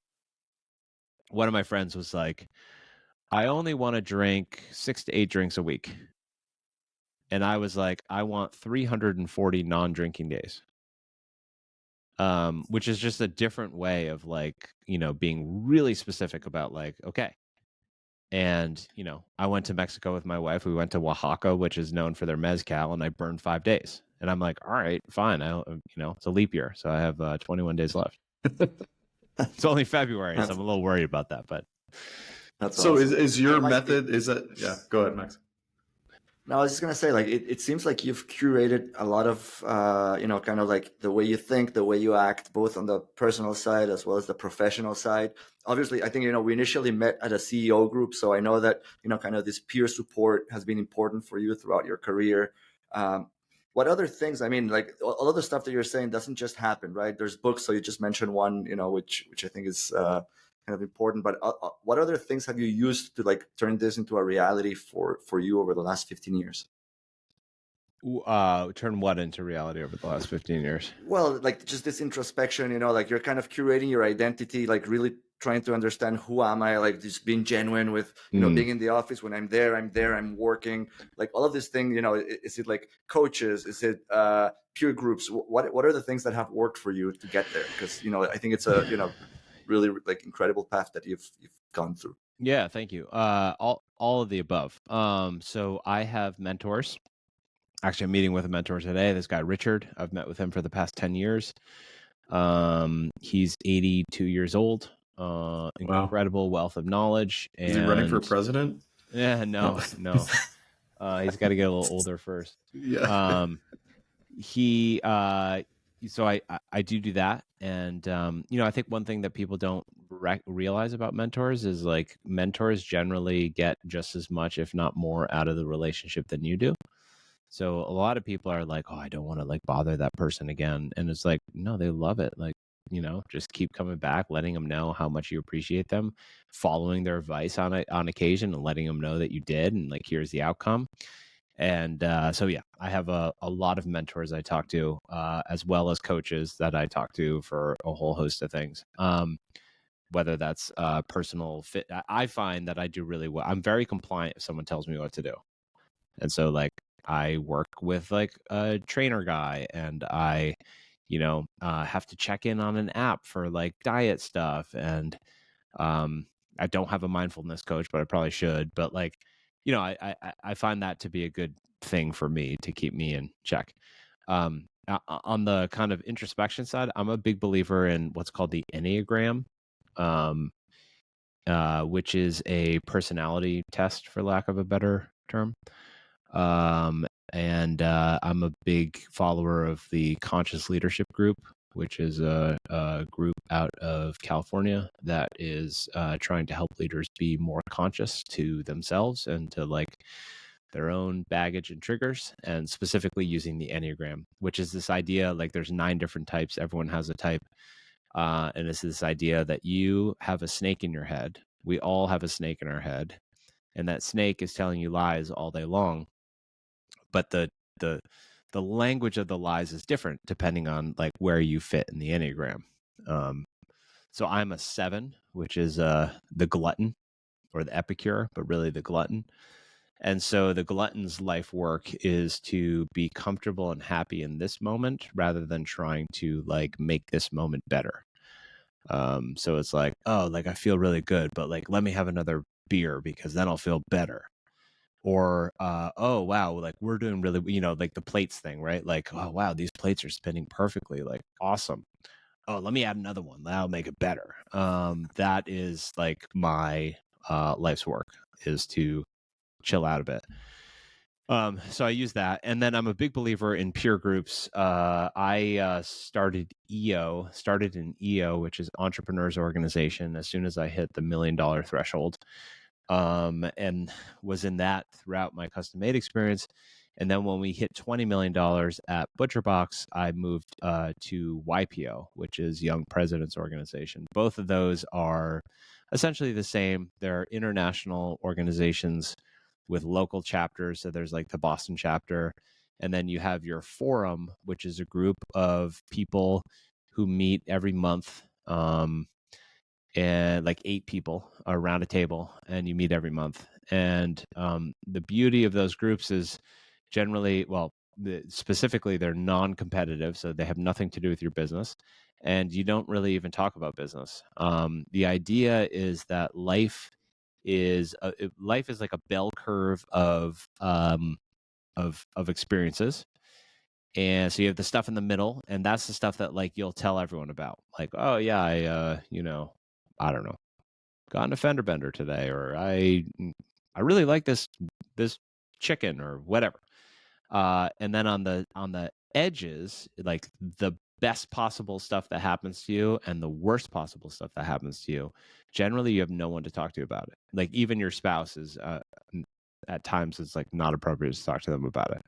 One of my friends was like, I only want to drink 6 to 8 drinks a week. And I was like, I want 340 non-drinking days. Which is just a different way of like, being really specific about like, okay. And, I went to Mexico with my wife. We went to Oaxaca, which is known for their mezcal, and I burned 5 days. And I'm like, all right, fine. It's a leap year. So I have 21 days left. It's only February, so I'm a little worried about that, but. That's so awesome. Is your method, is that, yeah, go ahead, Max. No, I was just going to say, like, it seems like you've curated a lot of, kind of like the way you think, the way you act, both on the personal side as well as the professional side. Obviously, I think, we initially met at a CEO group. So I know that, kind of this peer support has been important for you throughout your career. What other things, I mean, like all of the stuff that you're saying doesn't just happen, right? There's books. So you just mentioned one, which I think is kind of important, but what other things have you used to like turn this into a reality for you over the last 15 years? Turn what into reality over the last 15 years? Well, like just this introspection, like you're kind of curating your identity, like really trying to understand who am I, like just being genuine with, being in the office. When I'm there, I'm working, like all of this thing, is it like coaches? Is it peer groups? What are the things that have worked for you to get there? Because, I think it's a, really like incredible path that you've gone through. Yeah, thank you. All of the above. So I have mentors. Actually, I'm meeting with a mentor today. This guy Richard. I've met with him for the past 10 years. He's 82 years old. Incredible wealth of knowledge. And, is he running for president? Yeah, no. He's got to get a little older first. Yeah. So I do that. And, I think one thing that people don't realize about mentors is like mentors generally get just as much, if not more, out of the relationship than you do. So a lot of people are like, oh, I don't want to like bother that person again. And it's like, no, they love it. Like, just keep coming back, letting them know how much you appreciate them, following their advice on occasion and letting them know that you did. And like, here's the outcome. And so, yeah, I have a lot of mentors I talk to, as well as coaches that I talk to for a whole host of things. Whether that's personal fit. I find that I do really well. I'm very compliant if someone tells me what to do. And so, like, I work with like a trainer guy, and I, have to check in on an app for like diet stuff. And I don't have a mindfulness coach, but I probably should. But like, I find that to be a good thing for me to keep me in check. On the kind of introspection side, I'm a big believer in what's called the enneagram, um, which is a personality test, for lack of a better term. And I'm a big follower of the Conscious Leadership Group, which is a group out of California that is trying to help leaders be more conscious to themselves and to like their own baggage and triggers, and specifically using the Enneagram, which is this idea like there's 9 different types. Everyone has a type. And it's this idea that you have a snake in your head. We all have a snake in our head. And that snake is telling you lies all day long. But the language of the lies is different depending on like where you fit in the Enneagram. So I'm a 7, which is the glutton or the epicure, but really the glutton. And so the glutton's life work is to be comfortable and happy in this moment rather than trying to like make this moment better. So it's like, oh, like I feel really good, but like let me have another beer because then I'll feel better. Or oh wow, like we're doing really, like the plates thing, right? Like, oh wow, these plates are spinning perfectly, like awesome. Oh, let me add another one, that'll make it better. That is like my life's work, is to chill out a bit. So I use that. And then I'm a big believer in peer groups. I started an EO, which is Entrepreneurs Organization, as soon as I hit the $1 million threshold. And was in that throughout my CustomMade experience. And then when we hit $20 million at ButcherBox, I moved to YPO, which is Young Presidents Organization. Both of those are essentially the same. They're international organizations with local chapters. So there's like the Boston chapter. And then you have your forum, which is a group of people who meet every month. And like 8 people around a table, and you meet every month. And the beauty of those groups is generally, specifically, they're non-competitive, so they have nothing to do with your business, and you don't really even talk about business. The idea is that life is like a bell curve of experiences. And so you have the stuff in the middle, and that's the stuff that like you'll tell everyone about. Like, oh yeah, I don't know, got in a fender bender today, or I really like this chicken or whatever. And then on the edges, like the best possible stuff that happens to you and the worst possible stuff that happens to you, generally you have no one to talk to about it. Like even your spouse is at times it's like not appropriate to talk to them about it.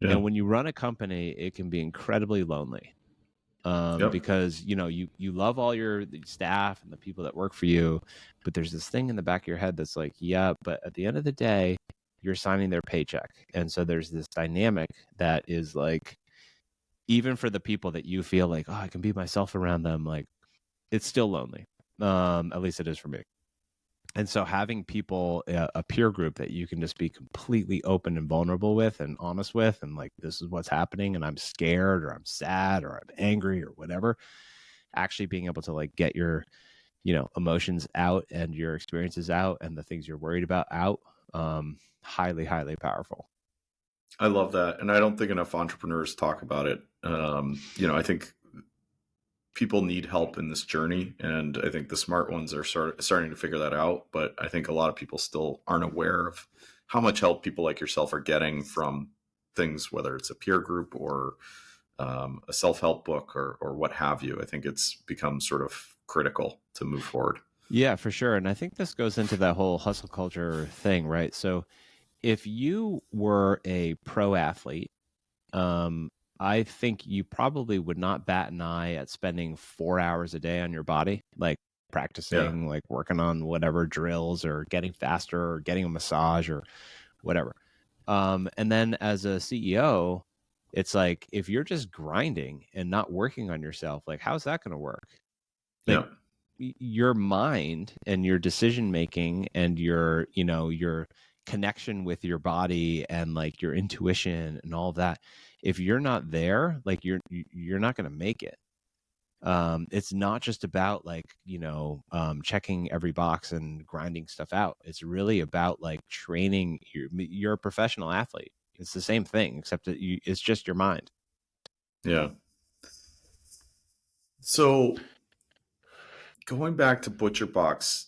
Yeah. And when you run a company, it can be incredibly lonely. Because you love all your staff and the people that work for you, but there's this thing in the back of your head that's like, yeah, but at the end of the day, you're signing their paycheck. And so there's this dynamic that is like, even for the people that you feel like, oh, I can be myself around them, like it's still lonely. At least it is for me. And so having people, a peer group that you can just be completely open and vulnerable with and honest with, and like, this is what's happening and I'm scared or I'm sad or I'm angry or whatever, actually being able to like get your, emotions out and your experiences out and the things you're worried about out, highly, highly powerful. I love that. And I don't think enough entrepreneurs talk about it. I think people need help in this journey, and I think the smart ones are starting to figure that out. But I think a lot of people still aren't aware of how much help people like yourself are getting from things, whether it's a peer group or a self-help book or what have you. I think it's become sort of critical to move forward. Yeah, for sure. And I think this goes into that whole hustle culture thing, right? So if you were a pro athlete, I think you probably would not bat an eye at spending 4 hours a day on your body, like practicing, like working on whatever drills or getting faster or getting a massage or whatever. And then as a CEO, it's like, if you're just grinding and not working on yourself, like, how's that going to work? Like, your mind and your decision making and your, your connection with your body and like your intuition and all of that, if you're not there, like, you're not going to make it. It's not just about like, checking every box and grinding stuff out. It's really about like training. You're a professional athlete. It's the same thing, except that it's just your mind. Yeah. So going back to ButcherBox,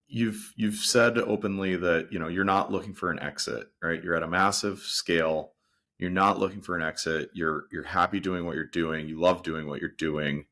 you've said openly that you're not looking for an exit, right? You're at a massive scale. You're not looking for an exit. You're happy doing what you're doing. You love doing what you're doing.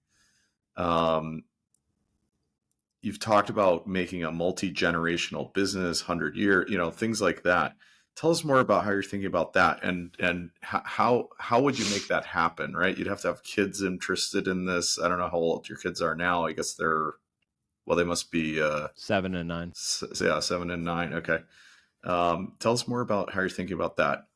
You've talked about making a multi-generational business, 100-year, things like that. Tell us more about how you're thinking about that, and how would you make that happen, right? You'd have to have kids interested in this. I don't know how old your kids are now. I guess they must be 7 and 9. 7 and 9. Okay. Tell us more about how you're thinking about that.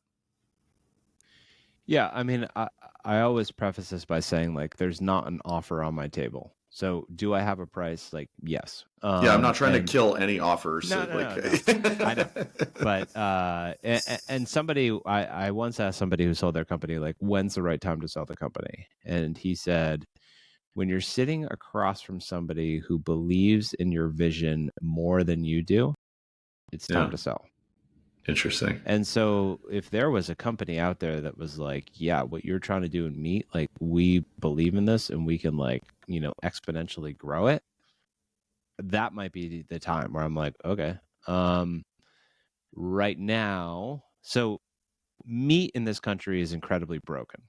Yeah, I mean, I always preface this by saying, like, there's not an offer on my table. So do I have a price? Like, yes. Yeah, I'm not trying to kill any offers. No. I know. But and somebody, I once asked somebody who sold their company, like, when's the right time to sell the company? And he said, when you're sitting across from somebody who believes in your vision more than you do, it's time to sell. Interesting. And so if there was a company out there that was like, yeah, what you're trying to do in meat, like, we believe in this and we can, like, exponentially grow it, that might be the time where I'm like, okay. Right now, so meat in this country is incredibly broken.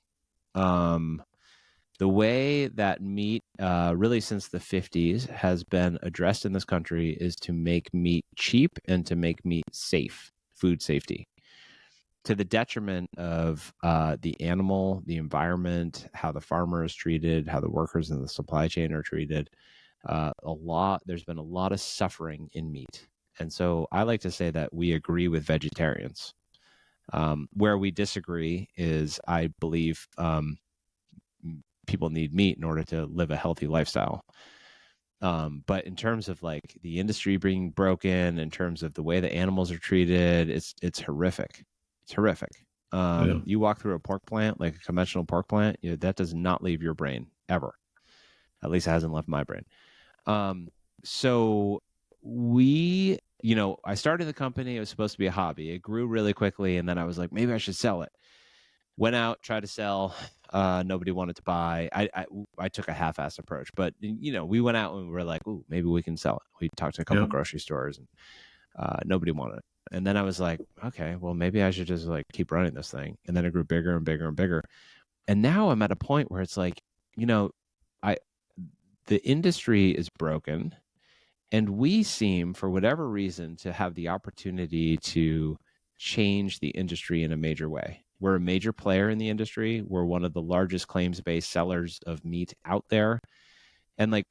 The way that meat, really since the 50s, has been addressed in this country is to make meat cheap and to make meat safe, food safety, to the detriment of the animal, the environment, how the farmer is treated, how the workers in the supply chain are treated. There's been a lot of suffering in meat. And so I like to say that we agree with vegetarians. Where we disagree is, I believe people need meat in order to live a healthy lifestyle. But in terms of like the industry being broken, in terms of the way the animals are treated, it's horrific. It's horrific. You walk through a pork plant, like a conventional pork plant, that does not leave your brain ever. At least it hasn't left my brain. So I started the company. It was supposed to be a hobby. It grew really quickly. And then I was like, maybe I should sell it. Went out, tried to sell. Nobody wanted to buy. I took a half-assed approach, but we went out and we were like, ooh, maybe we can sell it. We talked to a couple of grocery stores and nobody wanted it. And then I was like, okay, well, maybe I should just like keep running this thing. And then it grew bigger and bigger and bigger. And now I'm at a point where it's like, the industry is broken, and we seem, for whatever reason, to have the opportunity to change the industry in a major way. We're a major player in the industry. We're one of the largest claims-based sellers of meat out there. And like,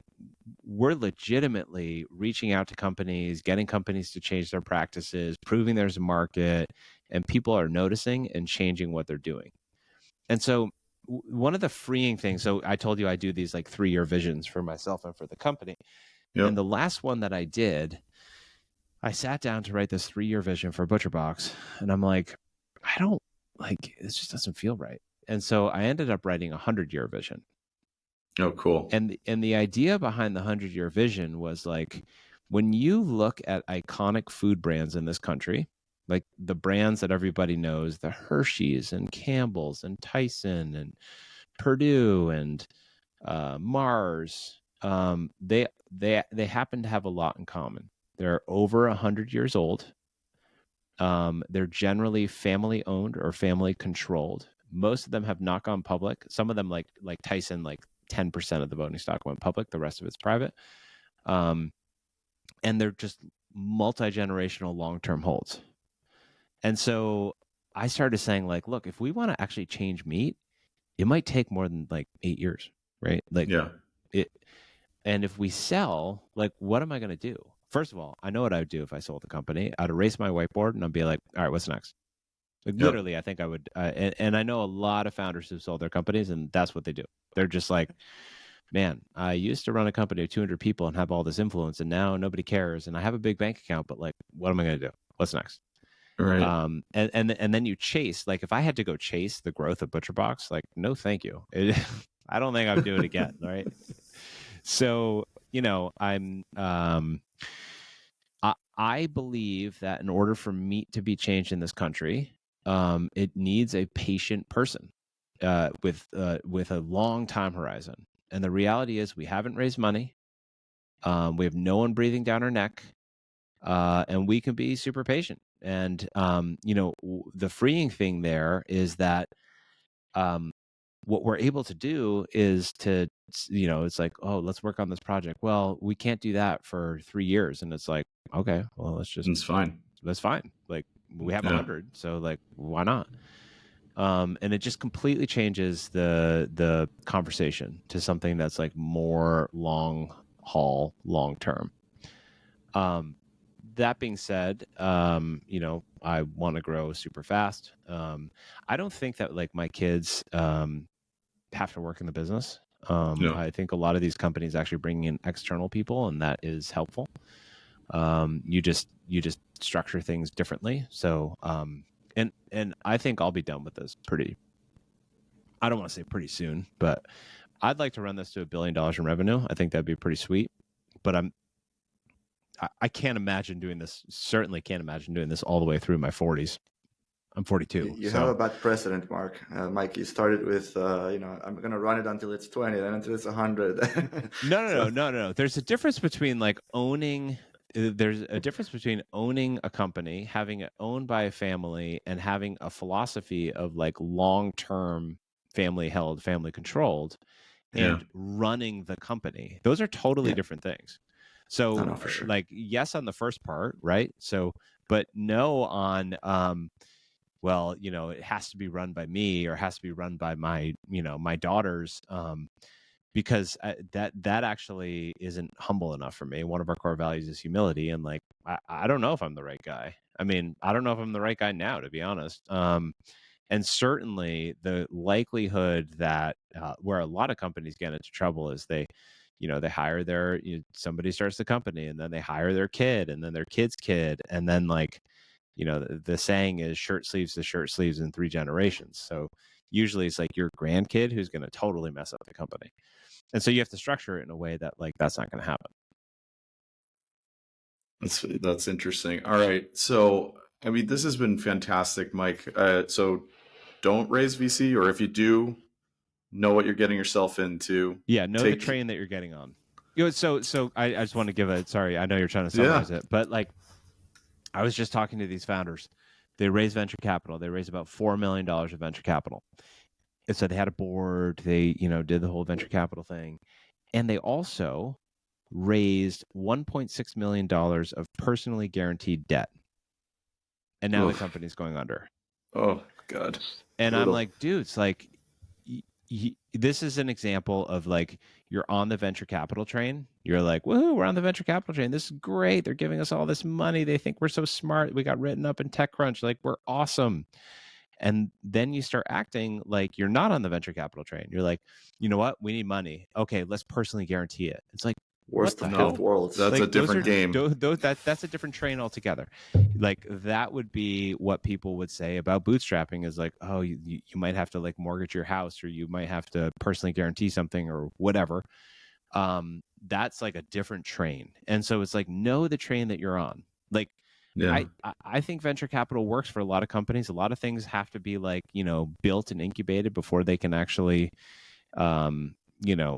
we're legitimately reaching out to companies, getting companies to change their practices, proving there's a market, and people are noticing and changing what they're doing. And so one of the freeing things, so I told you I do these like 3-year visions for myself and for the company. And the last one that I did, I sat down to write this 3-year vision for ButcherBox, and I'm like, it just doesn't feel right. And so I ended up writing a 100-year vision. Oh, cool. And the idea behind the 100-year vision was like, when you look at iconic food brands in this country, like the brands that everybody knows, the Hershey's and Campbell's and Tyson and Purdue and Mars, they happen to have a lot in common. They're over 100 years old. They're generally family owned or family controlled. Most of them have not gone public. Some of them, like Tyson, like 10% of the voting stock went public. The rest of it's private. And they're just multi-generational long-term holds. And so I started saying, like, look, if we want to actually change meat, it might take more than like 8 years, right? Like, and if we sell, like, what am I going to do? First of all, I know what I would do if I sold the company. I'd erase my whiteboard and I'd be like, all right, what's next? Like Yep. literally, I think I would, and I know a lot of founders who sold their companies, and that's what they do. They're just like, man, I used to run a company of 200 people and have all this influence, and now nobody cares, and I have a big bank account, but like, what am I going to do? What's next? Right. And then you chase, like, if I had to go chase the growth of ButcherBox, like, no, thank you. I don't think I'd do it again. Right. So, I believe that in order for meat to be changed in this country, it needs a patient person with a long time horizon. And the reality is, we haven't raised money. We have no one breathing down our neck, and we can be super patient. And the freeing thing there is that what we're able to do is to, it's like, oh, let's work on this project. Well, we can't do that for 3 years, and it's like, okay, well, It's fine. that's fine. Like, we have Yeah. 100, so like, why not? And it just completely changes the conversation to something that's like more long haul, long term. That being said, I want to grow super fast. I don't think that like my kids have to work in the business. Yeah. I think a lot of these companies actually bring in external people, and that is helpful. You just structure things differently. So, and I think I'll be done with this I don't want to say pretty soon, but I'd like to run this to $1 billion in revenue. I think that'd be pretty sweet. But I can't imagine doing this. Certainly can't imagine doing this all the way through my 40s. I'm 42. You so have a bad precedent, Mark. Mike, you started with, I'm going to run it until it's 20, then until it's 100. No. There's a difference between like owning. There's a difference between owning a company, having it owned by a family, and having a philosophy of like long-term family held, family controlled, and running the company. Those are totally different things. So, No, for sure. like, yes on the first part, right? So, but no on, well, it has to be run by me, or has to be run by my, my daughters, because that actually isn't humble enough for me. One of our core values is humility, and like, I don't know if I'm the right guy. I mean, I don't know if I'm the right guy now, to be honest. And certainly the likelihood that where a lot of companies get into trouble is they hire somebody starts the company, and then they hire their kid, and then their kid's kid, and then like, the saying is shirt sleeves to shirt sleeves in 3 generations. So usually it's like your grandkid who's going to totally mess up the company. And so you have to structure it in a way that like, that's not going to happen. That's interesting. All right. So, I mean, this has been fantastic, Mike. So don't raise VC, or if you do, know what you're getting yourself into. Yeah. Know the train that you're getting on. So I just want to give sorry, I know you're trying to summarize it, but like, I was just talking to these founders. They raised venture capital. They raised about $4 million of venture capital. And so they had a board. They, did the whole venture capital thing. And they also raised $1.6 million of personally guaranteed debt. And now the company's going under. Oh, God. And I'm like, dude, it's like, this is an example of like, you're on the venture capital train. You're like, woohoo, we're on the venture capital train. This is great. They're giving us all this money. They think we're so smart. We got written up in TechCrunch. Like, we're awesome. And then you start acting like you're not on the venture capital train. You're like, you know what? We need money. Okay, let's personally guarantee it. It's like, worst of both worlds. That's like, a different game. That's a different train altogether. Like, that would be what people would say about bootstrapping, is like, oh, you might have to like mortgage your house, or you might have to personally guarantee something, or whatever. That's like a different train. And so it's like, know the train that you're on. Like, I think venture capital works for a lot of companies. A lot of things have to be like, built and incubated before they can actually,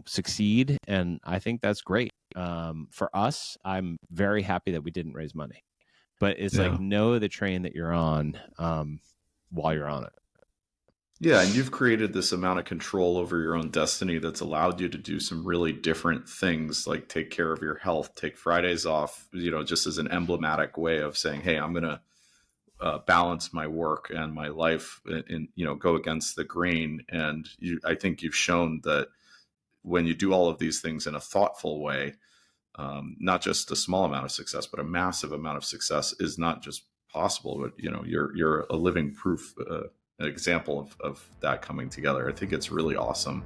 succeed. And I think that's great. For us, I'm very happy that we didn't raise money, but it's like, know the train that you're on, while you're on it. Yeah, and you've created this amount of control over your own destiny that's allowed you to do some really different things, like take care of your health, take Fridays off, just as an emblematic way of saying, hey, I'm going to balance my work and my life, and go against the grain. And I think you've shown that when you do all of these things in a thoughtful way, not just a small amount of success, but a massive amount of success is not just possible. But you're a living proof, an example of that coming together. I think it's really awesome.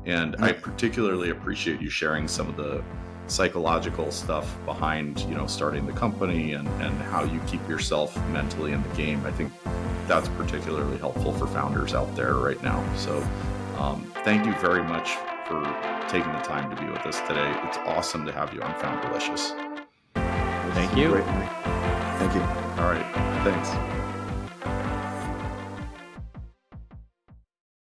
And I particularly appreciate you sharing some of the psychological stuff behind, starting the company and how you keep yourself mentally in the game. I think that's particularly helpful for founders out there right now. So thank you very much for taking the time to be with us today. It's awesome to have you on Founderlicious. Thank you. Great. Thank you. All right. Thanks.